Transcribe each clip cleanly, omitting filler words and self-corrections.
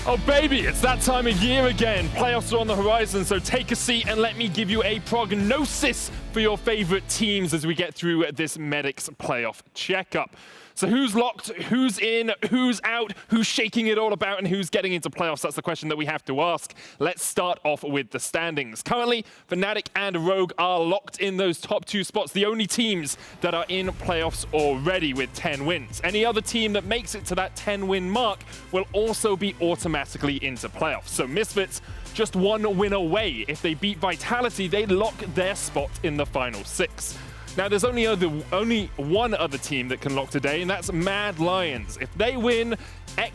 Oh baby, it's that time of year again. Playoffs are on the horizon, so take a seat and let me give you a prognosis for your favorite teams as we get through this Medics playoff checkup. So who's locked, who's in, who's out, who's shaking it all about, and who's getting into playoffs? That's the question that we have to ask. Let's start off with the standings. Currently, Fnatic and Rogue are locked in those top two spots, the only teams that are in playoffs already with 10 wins. Any other team that makes it to that 10-win mark will also be automatically into playoffs. So Misfits, just one win away. If they beat Vitality, they lock their spot in the final six. Now, there's only one other team that can lock today, and that's Mad Lions. If they win,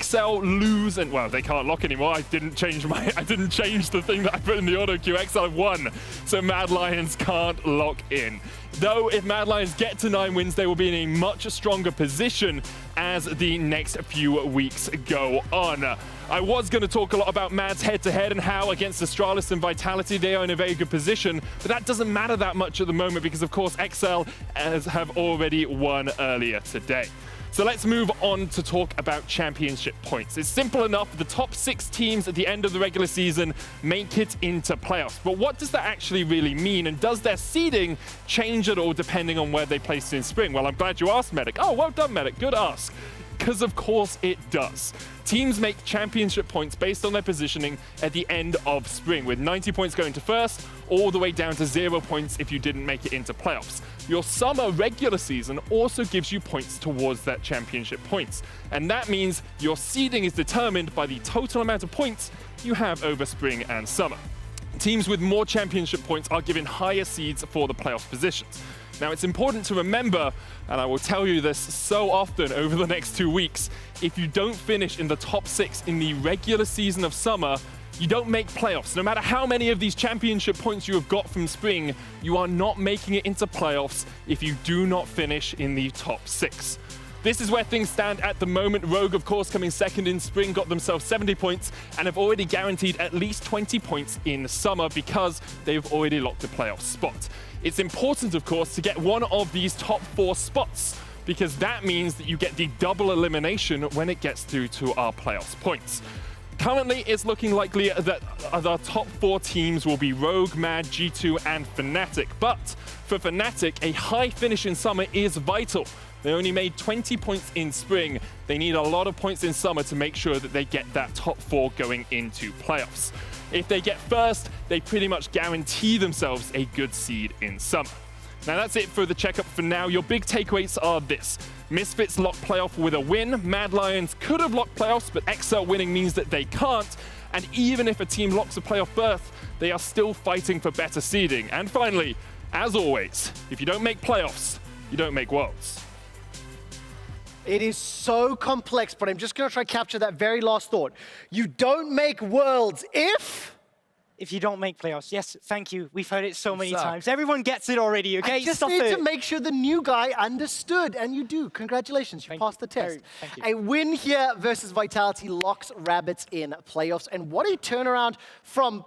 XL lose, and well, they can't lock anymore. I didn't change the thing that I put in the auto queue. XL have won, so Mad Lions can't lock in. Though, if Mad Lions get to 9 wins, they will be in a much stronger position as the next few weeks go on. I was going to talk a lot about Mad's head-to-head and how against Astralis and Vitality they are in a very good position, but that doesn't matter that much at the moment because, of course, XL have already won earlier today. So let's move on to talk about championship points. It's simple enough. The top 6 teams at the end of the regular season make it into playoffs. But what does that actually really mean? And does their seeding change at all depending on where they place in spring? Well, I'm glad you asked, Medic. Oh, well done, Medic. Good ask. Because of course it does. Teams make championship points based on their positioning at the end of spring, with 90 points going to first, all the way down to 0 points if you didn't make it into playoffs. Your summer regular season also gives you points towards that championship points. And that means your seeding is determined by the total amount of points you have over spring and summer. Teams with more championship points are given higher seeds for the playoff positions. Now, it's important to remember, and I will tell you this so often over the next 2 weeks, if you don't finish in the top 6 in the regular season of summer, you don't make playoffs. No matter how many of these championship points you have got from spring, you are not making it into playoffs if you do not finish in the top 6. This is where things stand at the moment. Rogue, of course, coming second in spring, got themselves 70 points and have already guaranteed at least 20 points in summer because they've already locked the playoff spot. It's important, of course, to get one of these top 4 spots because that means that you get the double elimination when it gets through to our playoffs points. Currently, it's looking likely that the top 4 teams will be Rogue, Mad, G2, and Fnatic. But for Fnatic, a high finish in summer is vital. They only made 20 points in spring. They need a lot of points in summer to make sure that they get that top 4 going into playoffs. If they get first, they pretty much guarantee themselves a good seed in summer. Now that's it for the checkup for now. Your big takeaways are this. Misfits lock playoff with a win. Mad Lions could have locked playoffs, but XL winning means that they can't. And even if a team locks a playoff berth, they are still fighting for better seeding. And finally, as always, if you don't make playoffs, you don't make worlds. It is so complex, but I'm just going to try to capture that very last thought. You don't make worlds if you don't make playoffs. Yes, thank you. We've heard it so many times. Everyone gets it already, okay? I just need to make sure the new guy understood, and you do. Congratulations, you passed the test. Thank you. A win here versus Vitality locks Rabbits in playoffs, and what a turnaround from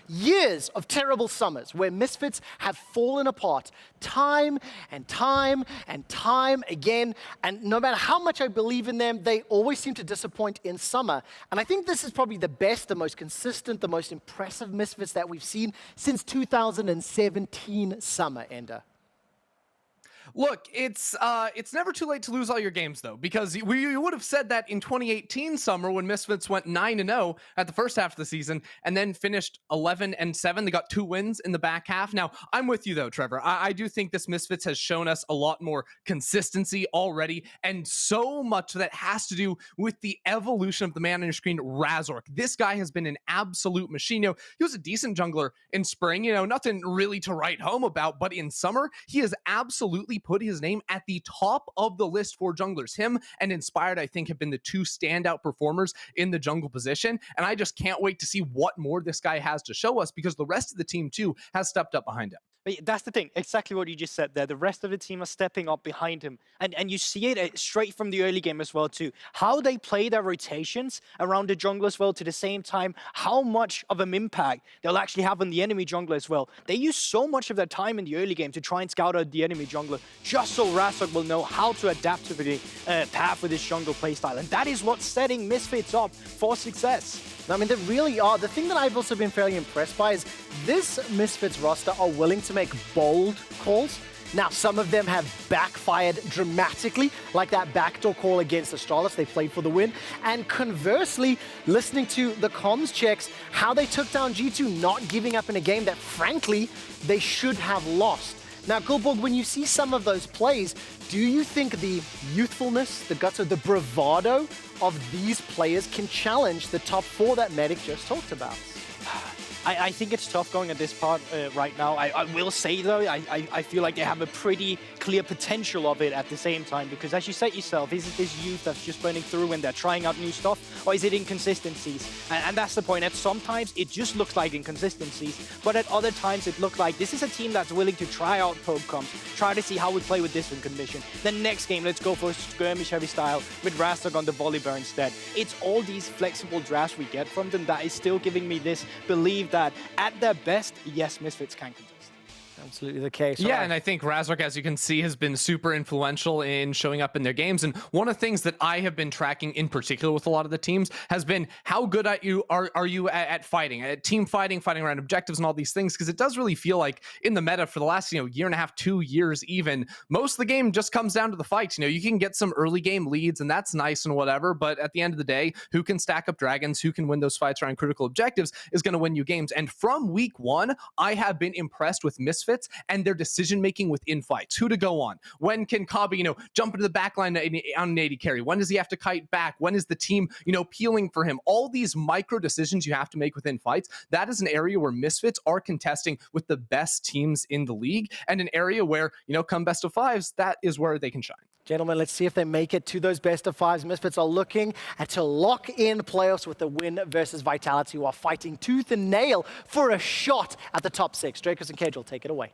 years of terrible summers where Misfits have fallen apart time and time and time again. And no matter how much I believe in them, they always seem to disappoint in summer. And I think this is probably the best, the most consistent, the most impressive Misfits that we've seen since 2017 summer, Ender. Look, it's never too late to lose all your games, though, because you would have said that in 2018 summer when Misfits went 9-0 at the first half of the season and then finished 11-7. They got 2 wins in the back half. Now, I'm with you, though, Trevor. I do think this Misfits has shown us a lot more consistency already, and so much that has to do with the evolution of the man on your screen, Razork. This guy has been an absolute machine. You know, he was a decent jungler in spring, nothing really to write home about, but in summer, he has absolutely put his name at the top of the list for junglers. Him and Inspired, I think, have been the 2 standout performers in the jungle position, and I just can't wait to see what more this guy has to show us because the rest of the team, too, has stepped up behind him. But that's the thing, exactly what you just said there. The rest of the team are stepping up behind him. And you see it straight from the early game as well, too. How they play their rotations around the jungle as well, to the same time, how much of an impact they'll actually have on the enemy jungler as well. They use so much of their time in the early game to try and scout out the enemy jungler, just so Razork will know how to adapt to the path with his jungle playstyle. And that is what's setting Misfits up for success. I mean, they really are. The thing that I've also been fairly impressed by is this Misfits roster are willing to make bold calls. Now, some of them have backfired dramatically, like that backdoor call against Astralis. They played for the win. And conversely, listening to the comms checks, how they took down G2, not giving up in a game that, frankly, they should have lost. Now, Gulborg, when you see some of those plays, do you think the youthfulness, the guts, or the bravado of these players can challenge the top 4 that Medic just talked about? I think it's tough going at this part right now. I will say, though, I feel like they have a pretty clear potential of it at the same time, because as you said yourself, is it this youth that's just burning through when they're trying out new stuff, or is it inconsistencies? And that's the point. At sometimes it just looks like inconsistencies, but at other times it looks like this is a team that's willing to try out poke comps, try to see how we play with this in condition. Then next game, let's go for skirmish heavy style with Razork on the Volibear instead. It's all these flexible drafts we get from them that is still giving me this belief that at their best, yes, Misfits can contest. Absolutely the case. Yeah, and I think Razork, as you can see, has been super influential in showing up in their games. And one of the things that I have been tracking in particular with a lot of the teams has been how good are you at fighting, at team fighting around objectives and all these things. Because it does really feel like in the meta for the last, year and a half, 2 years even, most of the game just comes down to the fight. You can get some early game leads and that's nice and whatever. But at the end of the day, who can stack up dragons, who can win those fights around critical objectives is going to win you games. And from week 1, I have been impressed with Misfits and their decision making within fights. Who to go on? When can Kobbe, jump into the backline on an AD carry? When does he have to kite back? When is the team, peeling for him? All these micro decisions you have to make within fights. That is an area where Misfits are contesting with the best teams in the league, and an area where, come best of 5s, that is where they can shine. Gentlemen, let's see if they make it to those best of 5s. Misfits are looking to lock in playoffs with the win versus Vitality, who are fighting tooth and nail for a shot at the top 6. Drakos and Caedrel, take it away.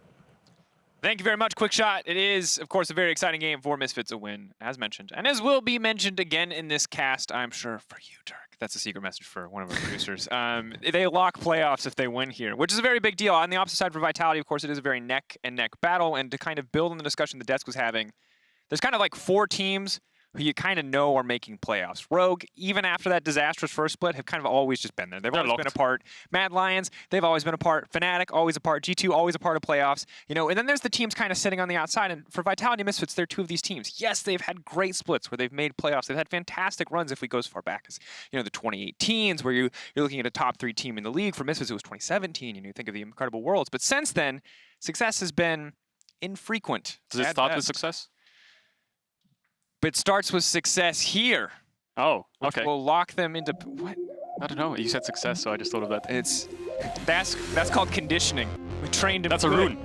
Thank you very much, Quick Shot. It is, of course, a very exciting game for Misfits to win, as mentioned. And as will be mentioned again in this cast, I'm sure, for you, Dirk. That's a secret message for one of our producers. They lock playoffs if they win here, which is a very big deal. On the opposite side for Vitality, of course, it is a very neck-and-neck battle. And to kind of build on the discussion the desk was having, there's kind of like 4 teams who you kind of know are making playoffs. Rogue, even after that disastrous first split, have kind of always just been there. They've always been a part. Mad Lions, they've always been a part. Fnatic, always a part. G2, always a part of playoffs. And then there's the teams kind of sitting on the outside. And for Vitality Misfits, they're 2 of these teams. Yes, they've had great splits where they've made playoffs. They've had fantastic runs if we go as far back as, the 2018s, where you're looking at a top 3 team in the league. For Misfits, it was 2017. You think of the Incredible Worlds. But since then, success has been infrequent. Does it start with success? But it starts with success here. Oh, which okay. will lock them into what? I don't know. You said success, so I just thought of that. That's called conditioning. We trained him. That's a rune.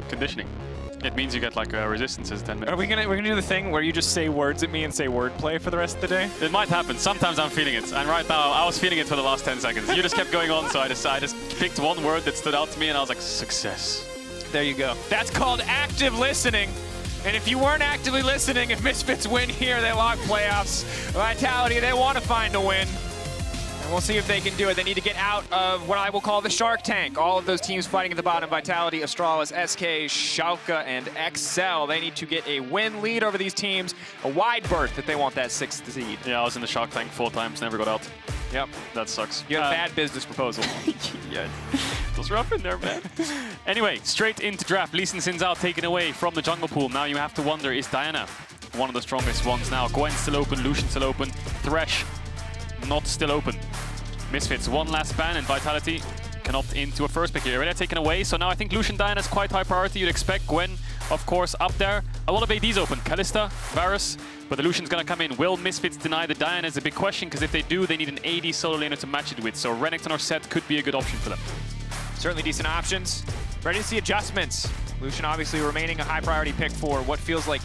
Conditioning. It means you get like resistances 10 minutes. We're gonna do the thing where you just say words at me and say wordplay for the rest of the day? It might happen. Sometimes I'm feeling it, and right now I was feeling it for the last 10 seconds. You just kept going on, so I just picked one word that stood out to me, and I was like, success. There you go. That's called active listening. And if you weren't actively listening, if Misfits win here, they lock playoffs. Vitality, they want to find a win. And we'll see if they can do it. They need to get out of what I will call the Shark Tank. All of those teams fighting at the bottom, Vitality, Astralis, SK, Schalke, and XL. They need to get a win lead over these teams. A wide berth if they want that 6th seed. Yeah, I was in the Shark Tank 4 times, never got out. Yep. That sucks. You had a bad business proposal. Yeah, it was rough in there, man. Anyway, straight into draft. Lee Sin's out, taken away from the jungle pool. Now you have to wonder, is Diana one of the strongest ones now? Gwen still open, Lucian still open, Thresh not still open. Misfits, one last ban, and Vitality can opt into a first pick here. Already taken away, so now I think Lucian Diana is quite high priority. You'd expect Gwen, of course, up there. A lot of ADs open, Kalista, Varus, but the Lucian's gonna come in. Will Misfits deny the Diana is a big question, because if they do, they need an AD solo laner to match it with. So Renekton or Set could be a good option for them. Certainly decent options. Ready to see adjustments. Lucian obviously remaining a high priority pick for what feels like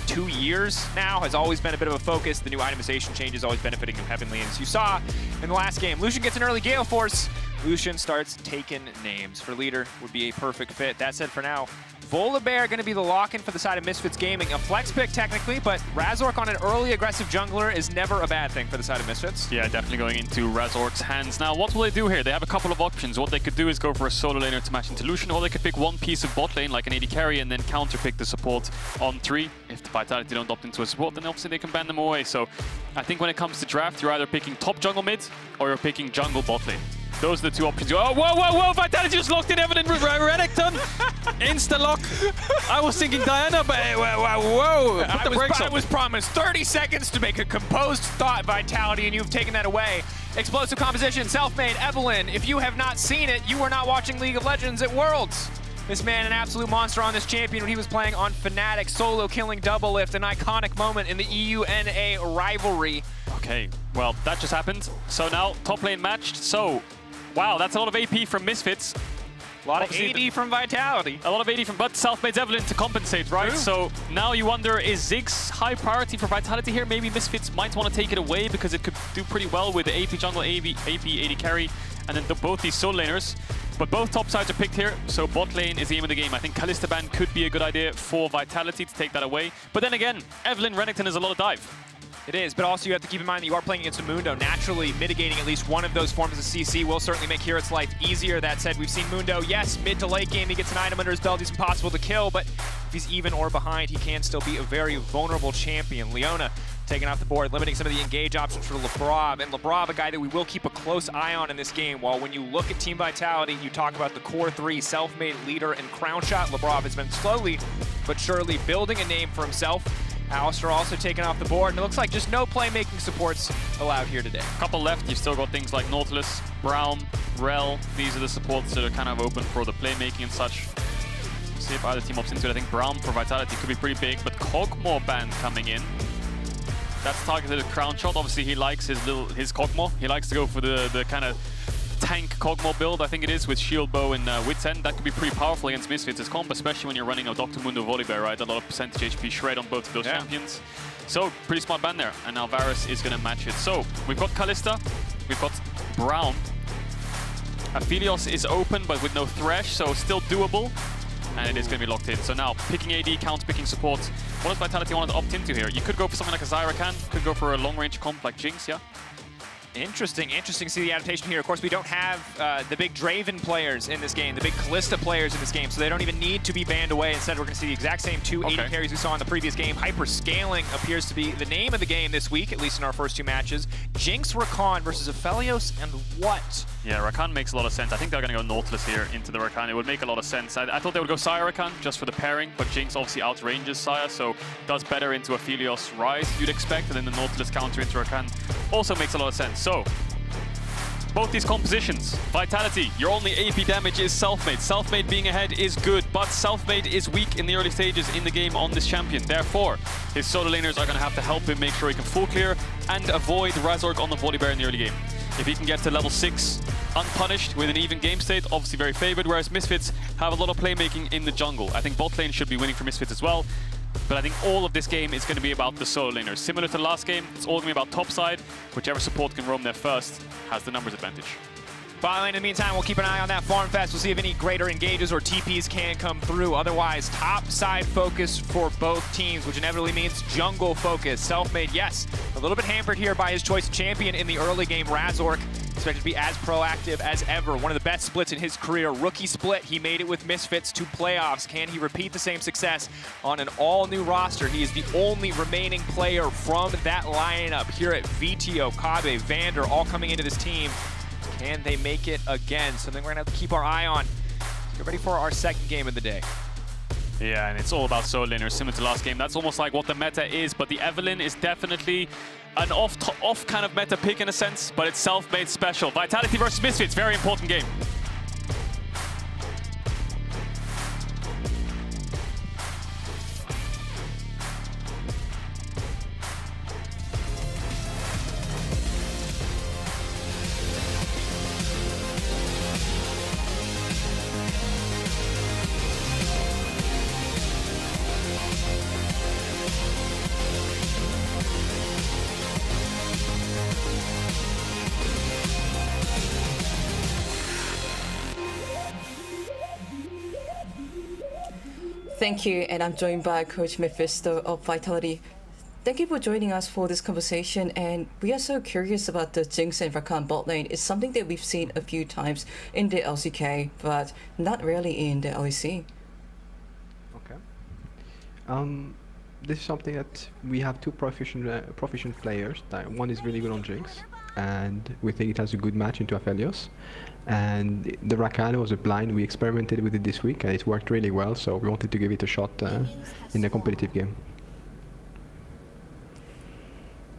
2 years now, has always been a bit of a focus. The new itemization changes always benefiting New Heavenly. As you saw in the last game, Lucian gets an early Gale Force, Lucian starts taking names. For leader would be a perfect fit. That said, for now, Volibear going to be the lock-in for the side of Misfits Gaming. A flex pick technically, but Razork on an early aggressive jungler is never a bad thing for the side of Misfits. Yeah, definitely going into Razork's hands. Now, what will they do here? They have a couple of options. What they could do is go for a solo laner to match into Lucian, or they could pick one piece of bot lane, like an AD carry, and then counter-pick the support on 3. If the Vitality don't opt into a support, then obviously they can ban them away. So I think when it comes to draft, you're either picking top jungle mid, or you're picking jungle bot lane. Those are the two options. Oh, whoa, whoa, whoa! Vitality just locked in Evelynn with Renekton. Insta-lock. I was thinking Diana, but whoa! Put the brakes on. I was promised 30 seconds to make a composed thought, Vitality, and you've taken that away. Explosive composition, self-made, Evelynn. If you have not seen it, you are not watching League of Legends at Worlds. This man, an absolute monster on this champion when he was playing on Fnatic, solo killing double lift, an iconic moment in the EUNA rivalry. Okay, well, that just happened. So now, top lane matched. So, wow, that's a lot of AP from Misfits. A lot of AD from Vitality. A lot of AD from, but self-made Evelynn to compensate, right? True. So now you wonder, is Ziggs high priority for Vitality here? Maybe Misfits might want to take it away because it could do pretty well with the AP jungle, AP AD carry, and then both these solo laners. But both top sides are picked here, so bot lane is the aim of the game. I think Kalista ban could be a good idea for Vitality to take that away. But then again, Evelynn Renekton is a lot of dive. It is, but also you have to keep in mind that you are playing against a Mundo. Naturally, mitigating at least one of those forms of CC will certainly make HiRit's life easier. That said, we've seen Mundo, yes, mid to late game, he gets an item under his belt, he's impossible to kill, but if he's even or behind, he can still be a very vulnerable champion. Leona taking off the board, limiting some of the engage options for Labrov, and Labrov, a guy that we will keep a close eye on in this game. While when you look at Team Vitality, you talk about the core 3, self-made, leader, and Crownshot. Labrov has been slowly but surely building a name for himself. Alistar also taken off the board, and it looks like just no playmaking supports allowed here today. Couple left, you've still got things like Nautilus, Braum, Rel. These are the supports that are kind of open for the playmaking and such. See if either team opts into it. I think Braum for Vitality could be pretty big, but Kog'Maw ban coming in. That's targeted at Crownshot. Obviously, he likes his Kog'Maw. He likes to go for the kind of tank Kog'Maw build, I think it is, with Shield Bow and Wit's End. That could be pretty powerful against Misfits' comp, especially when you're running a Dr. Mundo Volibear, right? A lot of percentage HP shred on both of those champions. So, pretty smart ban there. And now Varus is going to match it. So, we've got Kalista, we've got Braum. Aphelios is open, but with no Thresh, so still doable. And it is going to be locked in. So now, picking AD, counter-picking support. What does Vitality want to opt into here? You could go for something like a Rakan, could go for a long-range comp like Jinx, yeah? Interesting to see the adaptation here. Of course, we don't have the big Draven players in this game, the big Kalista players in this game, so they don't even need to be banned away. Instead, we're going to see the exact same 2 AD carries we saw in the previous game. Hyper-scaling appears to be the name of the game this week, at least in our first 2 matches. Jinx Rakan versus Aphelios, and what? Yeah, Rakan makes a lot of sense. I think they're going to go Nautilus here into the Rakan. It would make a lot of sense. I thought they would go Xayah Rakan just for the pairing, but Jinx obviously outranges Xayah, so does better into Aphelios Ryze, you'd expect, and then the Nautilus counter into Rakan also makes a lot of sense. So, both these compositions, Vitality, your only AP damage is self-made. Self-made being ahead is good, but self-made is weak in the early stages in the game on this champion. Therefore, his solo laners are going to have to help him make sure he can full clear and avoid Razork on the Volibear in the early game. If he can get to level 6 unpunished with an even game state, obviously very favored, whereas Misfits have a lot of playmaking in the jungle. I think bot lane should be winning for Misfits as well. But I think all of this game is going to be about the solo laners. Similar to the last game, it's all going to be about top side. Whichever support can roam there first has the numbers advantage. Bot lane, in the meantime, we'll keep an eye on that farm fest. We'll see if any greater engages or TPs can come through. Otherwise, top side focus for both teams, which inevitably means jungle focus. Self-made, yes, a little bit hampered here by his choice of champion in the early game. Razork expected to be as proactive as ever. One of the best splits in his career. Rookie split, he made it with Misfits to playoffs. Can he repeat the same success on an all-new roster? He is the only remaining player from that lineup here at Vetheo, Kobbe, Vander, all coming into this team. Can they make it again? Something we're gonna have to keep our eye on. Get ready for our second game of the day. Yeah, and it's all about solo laners, similar to last game. That's almost like what the meta is, but the Evelynn is definitely an off kind of meta pick in a sense, but it's self-made special. Vitality versus Misfits, very important game. Thank you, and I'm joined by Coach Mephisto of Vitality. Thank you for joining us for this conversation, and we are so curious about the Jinx and Rakan bot lane. It's something that we've seen a few times in the LCK, but not really in the LEC. Okay. This is something that we have two proficient players. One is really good on Jinx, and we think it has a good match into Aphelios. And the Rakan was a blind. We experimented with it this week, and it worked really well. So we wanted to give it a shot in a competitive game.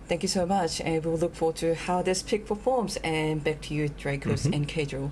Thank you so much, and we'll look forward to how this pick performs. And back to you, Drakos and Caedrel.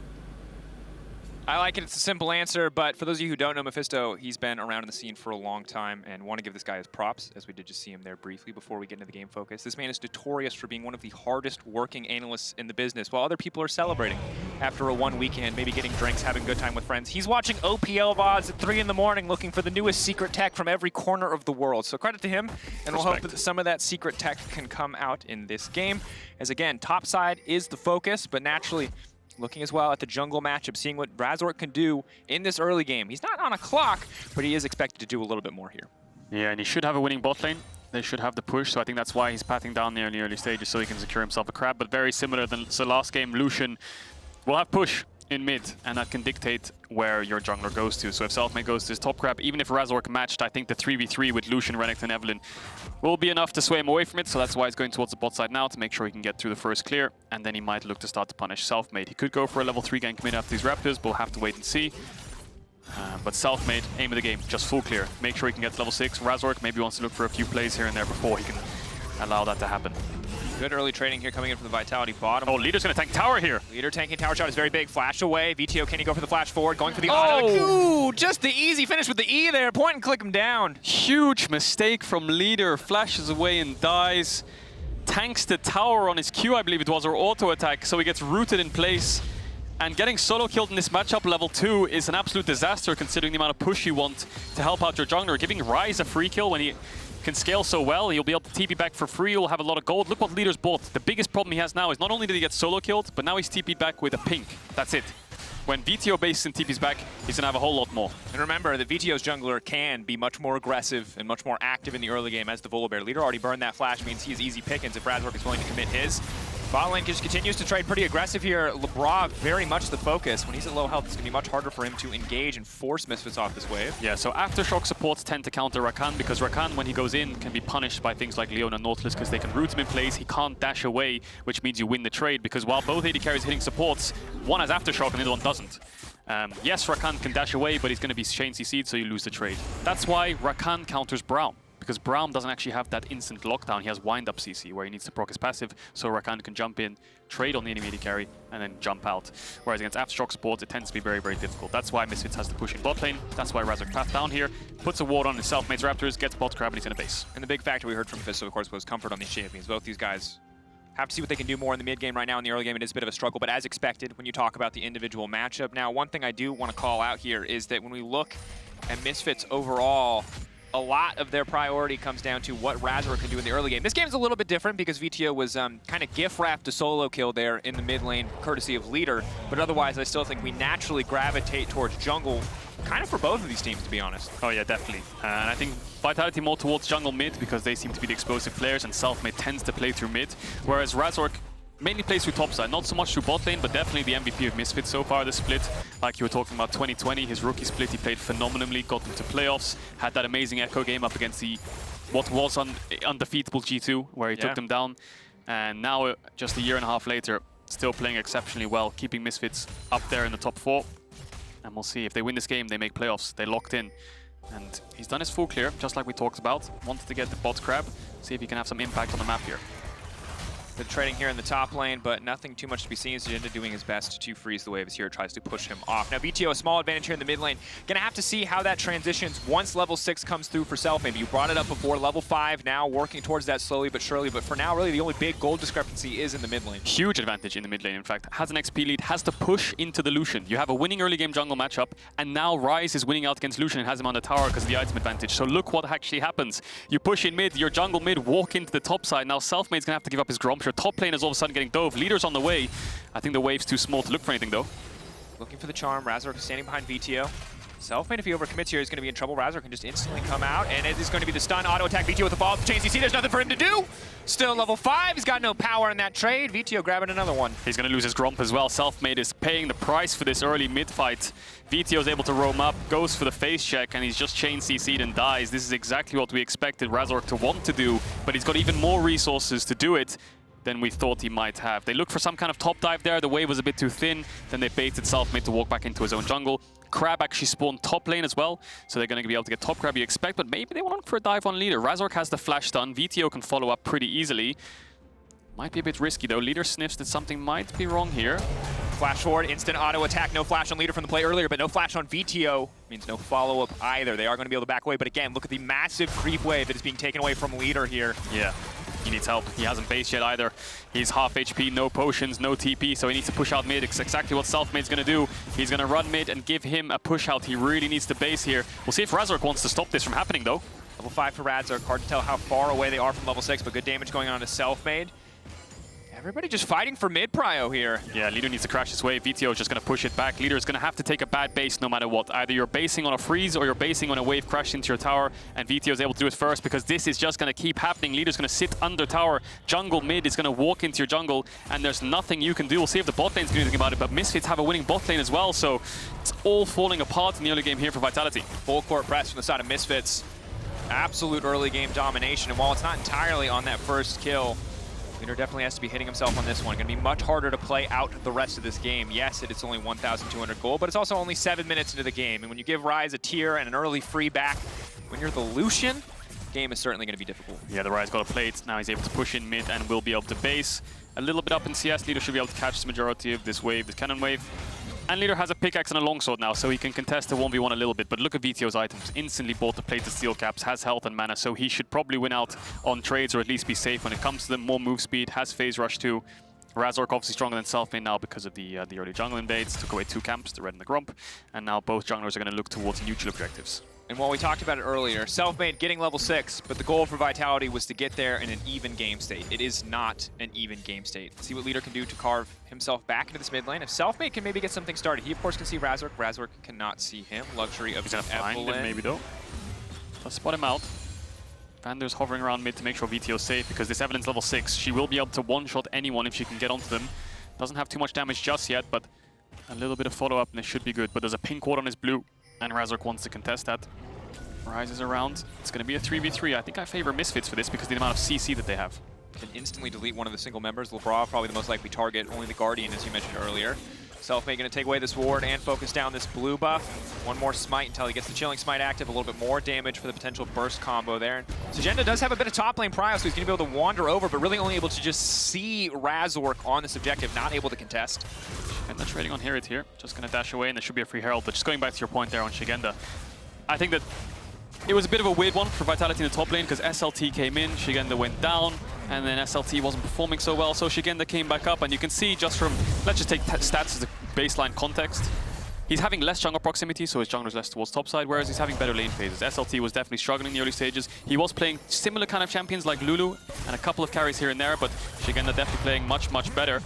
I like it. It's a simple answer, but for those of you who don't know Mephisto, he's been around in the scene for a long time and want to give this guy his props, as we did just see him there briefly before we get into the game focus. This man is notorious for being one of the hardest working analysts in the business, while other people are celebrating after a one weekend, maybe getting drinks, having a good time with friends. He's watching OPL VODs at 3 in the morning looking for the newest secret tech from every corner of the world. So credit to him, and we'll hope that some of that secret tech can come out in this game. As again, top side is the focus, but naturally, looking as well at the jungle matchup, seeing what Razork can do in this early game. He's not on a clock, but he is expected to do a little bit more here. Yeah, and he should have a winning bot lane. They should have the push, so I think that's why he's patting down there in the early stages so he can secure himself a crab. But very similar than the last game, Lucian will have push in mid, and that can dictate where your jungler goes to. So if Selfmade goes to his top crab, even if Razork matched, I think the 3v3 with Lucian, Renekton, Evelynn will be enough to sway him away from it. So that's why he's going towards the bot side now to make sure he can get through the first clear, and then he might look to start to punish Selfmade. He could go for a level 3 gank mid after these Raptors, but we'll have to wait and see. But Selfmade, aim of the game, just full clear. Make sure he can get to level 6. Razork maybe wants to look for a few plays here and there before he can allow that to happen. Good early trading here coming in from the Vitality bottom. Oh, Leader's going to tank tower here. Leader tanking tower shot is very big. Flash away. Vetheo, can he go for the flash forward? Going for the auto. Ooh, just the easy finish with the E there. Point and click him down. Huge mistake from Leader. Flashes away and dies. Tanks the tower on his Q, I believe it was, or auto attack, so he gets rooted in place. And getting solo killed in this matchup level 2 is an absolute disaster considering the amount of push you want to help out your jungler. Giving Ryze a free kill when he can scale so well, he'll be able to TP back for free, he'll have a lot of gold. Look what Leader's bought. The biggest problem he has now is not only did he get solo killed, but now he's TP'd back with a pink. That's it. When Vetheo bases and TP's back, he's going to have a whole lot more. And remember that Veteo's jungler can be much more aggressive and much more active in the early game as the Volibear. Leader already burned that flash, means he has easy pickings if Razork is willing to commit his. Bot lane just continues to trade pretty aggressive here. Labrov, very much the focus. When he's at low health, it's going to be much harder for him to engage and force Misfits off this wave. Yeah, so Aftershock supports tend to counter Rakan, because Rakan, when he goes in, can be punished by things like Leon and Nautilus, because they can root him in place. He can't dash away, which means you win the trade, because while both AD carries hitting supports, one has Aftershock and the other one doesn't. Yes, Rakan can dash away, but he's going to be chain CC'd, so you lose the trade. That's why Rakan counters Braum, because Braum doesn't actually have that instant lockdown. He has wind-up CC, where he needs to proc his passive, so Rakan can jump in, trade on the enemy AD carry, and then jump out. Whereas against Aftershock support, it tends to be very, very difficult. That's why Misfits has the push in bot lane. That's why Razork path down here, puts a ward on his Selfmade's Raptors, gets bot crab, and he's in a base. And the big factor we heard from Fisto, of course, was comfort on these champions. Both these guys have to see what they can do more in the mid game. Right now in the early game, it is a bit of a struggle, but as expected when you talk about the individual matchup. Now, one thing I do want to call out here is that when we look at Misfits overall, a lot of their priority comes down to what Razork can do in the early game. This game is a little bit different because Vetheo was kind of gift-wrapped a solo kill there in the mid lane, courtesy of Leader. But otherwise, I still think we naturally gravitate towards jungle, kind of for both of these teams, to be honest. Oh yeah, definitely. And I think Vitality more towards jungle mid, because they seem to be the explosive players, and Selfmade tends to play through mid, whereas Razork mainly plays through topside, not so much through bot lane, but definitely the MVP of Misfits so far this split. Like you were talking about 2020, his rookie split, he played phenomenally, got into playoffs, had that amazing echo game up against the what was undefeatable G2, where he took them down. And now, just a year and a half later, still playing exceptionally well, keeping Misfits up there in the top 4. And we'll see, if they win this game, they make playoffs, they locked in. And he's done his full clear, just like we talked about. Wanted to get the bot crab, see if he can have some impact on the map here. The trading here in the top lane, but nothing too much to be seen. Szygenda doing his best to freeze the wave as HiRit tries to push him off. Now, Vetheo, a small advantage here in the mid lane. Gonna have to see how that transitions once level 6 comes through for Selfmade. You brought it up before, level 5 now, working towards that slowly but surely. But for now, really, the only big gold discrepancy is in the mid lane. Huge advantage in the mid lane, in fact. Has an XP lead, has to push into the Lucian. You have a winning early game jungle matchup, and now Ryze is winning out against Lucian and has him on the tower because of the item advantage. So look what actually happens. You push in mid, your jungle mid, walk into the top side. Now Selfmade's gonna have to give up his Gromp. Your top lane is all of a sudden getting dove. Leader's on the way. I think the wave's too small to look for anything, though. Looking for the charm. Razork is standing behind Vetheo. Selfmade, if he overcommits here, is going to be in trouble. Razork can just instantly come out, and it is going to be the stun auto attack. Vetheo with the follow-up chain CC. There's nothing for him to do. Still level 5. He's got no power in that trade. Vetheo grabbing another one. He's going to lose his Gromp as well. Selfmade is paying the price for this early mid-fight. Vetheo is able to roam up, goes for the face check, and he's just chain CC'd and dies. This is exactly what we expected Razork to want to do, but he's got even more resources to do it than we thought he might have. They looked for some kind of top dive there. The wave was a bit too thin. Then they baited Selfmade to walk back into his own jungle. Crab actually spawned top lane as well, so they're going to be able to get top grab you expect, but maybe they want for a dive on Leader. Razork has the flash stun. Vetheo can follow up pretty easily. Might be a bit risky though. Leader sniffs that something might be wrong here. Flash forward, instant auto attack. No flash on Leader from the play earlier, but no flash on Vetheo. Means no follow-up either. They are going to be able to back away, but again, look at the massive creep wave that is being taken away from Leader here. Yeah. He needs help. He hasn't based yet either. He's half HP, no potions, no TP, so he needs to push out mid. It's exactly what Selfmade's going to do. He's going to run mid and give him a push out. He really needs to base here. We'll see if Razork wants to stop this from happening though. Level 5 for Razork. Hard to tell how far away they are from level 6, but good damage going on to Selfmade. Everybody just fighting for mid prio here. Yeah, Leader needs to crash his wave. Vetheo is just going to push it back. Leader is going to have to take a bad base no matter what. Either you're basing on a freeze or you're basing on a wave crash into your tower, and Vetheo is able to do it first because this is just going to keep happening. Leader's going to sit under tower. Jungle mid is going to walk into your jungle, and there's nothing you can do. We'll see if the bot lane's doing anything about it, but Misfits have a winning bot lane as well, so it's all falling apart in the early game here for Vitality. Full court press from the side of Misfits. Absolute early game domination, and while it's not entirely on that first kill, Leader definitely has to be hitting himself on this one. Going to be much harder to play out the rest of this game. Yes, it's only 1,200 gold, but it's also only 7 minutes into the game. And when you give Ryze a tier and an early free back, when you're the Lucian, game is certainly going to be difficult. Yeah, the Ryze got a plate. Now he's able to push in mid and will be able to base. A little bit up in CS. Leader should be able to catch the majority of this wave, this cannon wave. And Leader has a pickaxe and a longsword now, so he can contest the 1v1 a little bit. But look at Vetheo's items. Instantly bought the plated steel caps, has health and mana, so he should probably win out on trades or at least be safe when it comes to them. More move speed, has phase rush too. Razork obviously stronger than Selfmade now because of the early jungle invades. Took away 2 camps, the red and the Gromp. And now both junglers are going to look towards neutral objectives. And while we talked about it earlier, Selfmade getting level 6, but the goal for Vitality was to get there in an even game state. It is not an even game state. See what Leader can do to carve himself back into this mid lane. If Selfmade can maybe get something started, he of course can see Razork. Razork cannot see him. Luxury of Evelynn. Maybe though. Let's spot him out. Vander's hovering around mid to make sure Vetheo's safe because this Evelynn's level 6. She will be able to one-shot anyone if she can get onto them. Doesn't have too much damage just yet, but a little bit of follow-up and it should be good. But there's a pink ward on his blue, and Razork wants to contest that. Ryze is around. It's going to be a 3v3. I think I favor Misfits for this because of the amount of CC that they have. Can instantly delete one of the single members. Labrov, probably the most likely target, only the Guardian, as you mentioned earlier. Selfmade going to take away this ward and focus down this blue buff. One more smite until he gets the Chilling Smite active. A little bit more damage for the potential burst combo there. Szygenda does have a bit of top lane prio, so he's going to be able to wander over, but really only able to just see Razork on this objective, not able to contest. Szygenda trading on HiRit here. Just going to dash away, and there should be a free herald. But just going back to your point there on Szygenda, I think that it was a bit of a weird one for Vitality in the top lane because SLT came in, Szygenda went down, and then SLT wasn't performing so well, so Szygenda came back up, and you can see just from, let's just take stats as the baseline context, he's having less jungle proximity, so his jungler's less towards topside, whereas he's having better lane phases. SLT was definitely struggling in the early stages. He was playing similar kind of champions like Lulu, and a couple of carries here and there, but Szygenda definitely playing much, much better.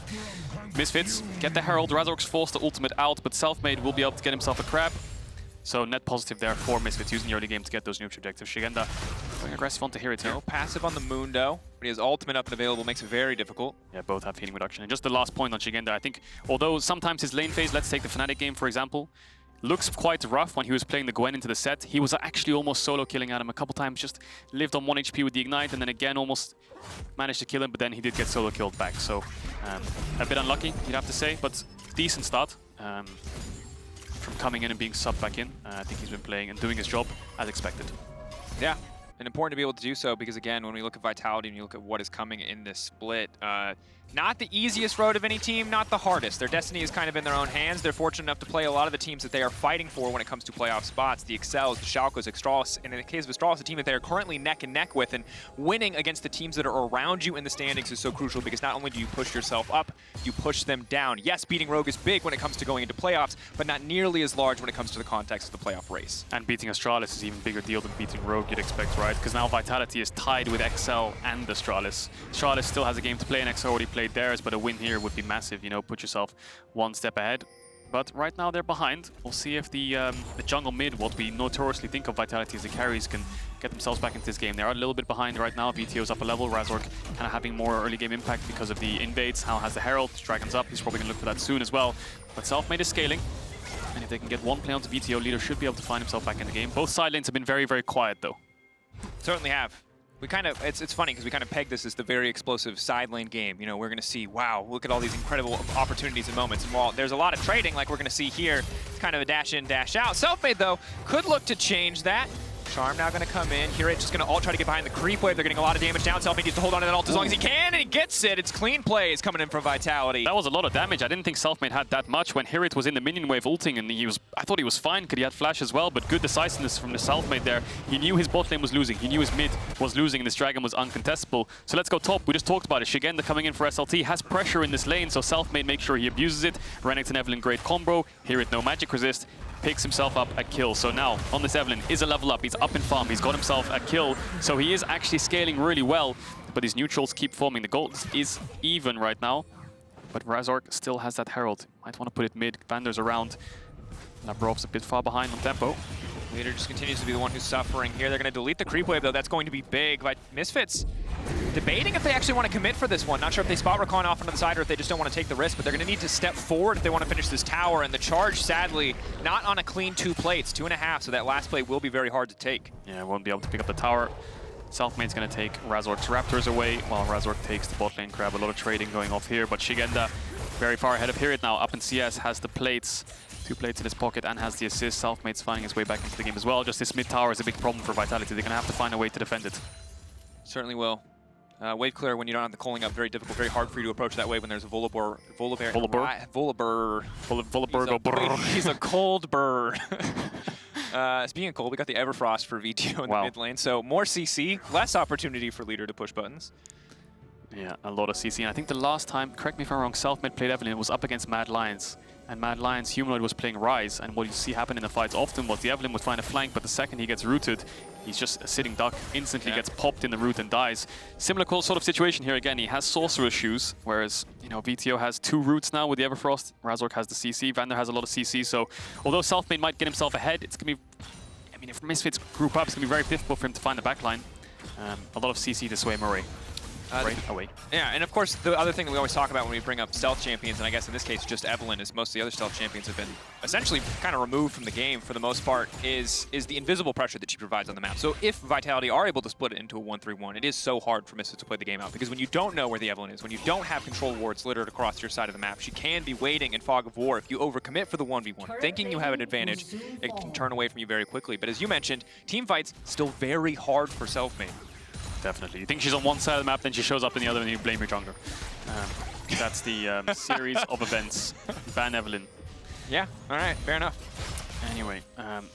Misfits get the Herald, Razork's forced the ultimate out, but Selfmade will be able to get himself a crab. So net positive there for Misfits using the early game to get those neutral objectives. Szygenda going aggressive onto HiRit here. No passive on the Mundo, but his ultimate up and available makes it very difficult. Yeah, both have healing reduction. And just the last point on Szygenda, I think, although sometimes his lane phase, let's take the Fnatic game for example, looks quite rough when he was playing the Gwen into the set. He was actually almost solo killing Adam a couple times, just lived on 1 HP with the Ignite, and then again almost managed to kill him, but then he did get solo killed back. So a bit unlucky, you'd have to say, but decent start. From coming in and being subbed back in. I think he's been playing and doing his job as expected. Yeah, and important to be able to do so because, again, when we look at Vitality and you look at what is coming in this split, not the easiest road of any team, not the hardest. Their destiny is kind of in their own hands. They're fortunate enough to play a lot of the teams that they are fighting for when it comes to playoff spots. The Excels, the Schalkes, Astralis, and in the case of Astralis, a team that they are currently neck and neck with, and winning against the teams that are around you in the standings is so crucial because not only do you push yourself up, you push them down. Yes, beating Rogue is big when it comes to going into playoffs, but not nearly as large when it comes to the context of the playoff race. And beating Astralis is even bigger deal than beating Rogue, you'd expect, right? Because now Vitality is tied with XL and Astralis. Astralis still has a game to play, and XL already played theirs, but a win here would be massive, you know, put yourself one step ahead. But right now they're behind. We'll see if the jungle mid, what we notoriously think of Vitality as the carries, can get themselves back into this game. They are a little bit behind right now. Vetheo's up a level. Razork kind of having more early game impact because of the invades. Hal has the Herald. Dragon's up. He's probably going to look for that soon as well. But Selfmade is scaling. And if they can get one play onto Vetheo, Leader should be able to find himself back in the game. Both side lanes have been very, very quiet though. Certainly have. We kind of, it's funny because we kind of pegged this as the very explosive side lane game. You know, we're going to see, wow, look at all these incredible opportunities and moments. And while there's a lot of trading like we're going to see here, it's kind of a dash in, dash out. Selfmade, though, could look to change that. Charm now going to come in. HiRit just going to ult, try to get behind the creep wave. They're getting a lot of damage down. Selfmade needs to hold on to that ult as long as he can, and he gets it. It's clean plays coming in from Vitality. That was a lot of damage. I didn't think Selfmade had that much when HiRit was in the minion wave ulting, and I thought he was fine because he had flash as well, but good decisiveness from the Selfmade there. He knew his bot lane was losing. He knew his mid was losing, and this dragon was uncontestable. So let's go top. We just talked about it. Szygenda coming in for SLT, has pressure in this lane, so Selfmade makes sure he abuses it. Renekton Evelynn, great combo. HiRit, no magic resist. Picks himself up a kill. So now on this Evelynn is a level up. He's up in farm. He's got himself a kill. So he is actually scaling really well, but his neutrals keep forming. The gold is even right now, but Razork still has that Herald. Might want to put it mid. Vander's around. Labrov's a bit far behind on tempo. Leader just continues to be the one who's suffering here. They're going to delete the creep wave, though. That's going to be big. But Misfits debating if they actually want to commit for this one. Not sure if they spot Rakan off onto the side or if they just don't want to take the risk, but they're going to need to step forward if they want to finish this tower. And the charge, sadly, not on a clean 2 plates, 2.5, so that last play will be very hard to take. Yeah, won't be able to pick up the tower. Selfmade's going to take Razork's Raptors away, while Razork takes the bot lane grab. A lot of trading going off here, but Szygenda very far ahead of HiRit now. Up in CS, has the plates. 2 plates in his pocket and has the assist. Selfmade's finding his way back into the game as well. Just this mid tower is a big problem for Vitality. They're going to have to find a way to defend it. Certainly will. Wave clear when you don't have the calling up, very difficult, very hard for you to approach that wave when there's a Volibear. He's a cold bird. Speaking of cold, we got the Everfrost for Vetheo in the mid lane, so more CC, less opportunity for Leader to push buttons. Yeah, a lot of CC, and I think the last time, correct me if I'm wrong, Selfmade played Evelynn, it was up against Mad Lions. And Mad Lions Humanoid was playing Ryze, and what you see happen in the fights often was the Evelynn would find a flank, but the second he gets rooted, he's just a sitting duck, instantly gets popped in the root and dies. Similar sort of situation here again. He has Sorcerer's Shoes, whereas, you know, Vetheo has 2 roots now with the Everfrost. Razork has the CC, Vander has a lot of CC, so although Selfmade might get himself ahead, it's going to be, I mean, if Misfits group up, it's going to be very difficult for him to find the backline. A lot of CC to sway him away. Away. Yeah, and of course, the other thing that we always talk about when we bring up stealth champions, and I guess in this case just Evelynn, is most of the other stealth champions have been essentially kind of removed from the game for the most part, is the invisible pressure that she provides on the map. So if Vitality are able to split it into a 1-3-1, it is so hard for Misfits to play the game out, because when you don't know where the Evelynn is, when you don't have control wards littered across your side of the map, she can be waiting in fog of war. If you overcommit for the 1v1, thinking you have an advantage, it can turn away from you very quickly. But as you mentioned, team fights still very hard for Selfmade. Definitely. You think she's on one side of the map, then she shows up in the other, and you blame your jungler. That's the series of events. Ban Evelynn. Yeah, all right, fair enough. Anyway,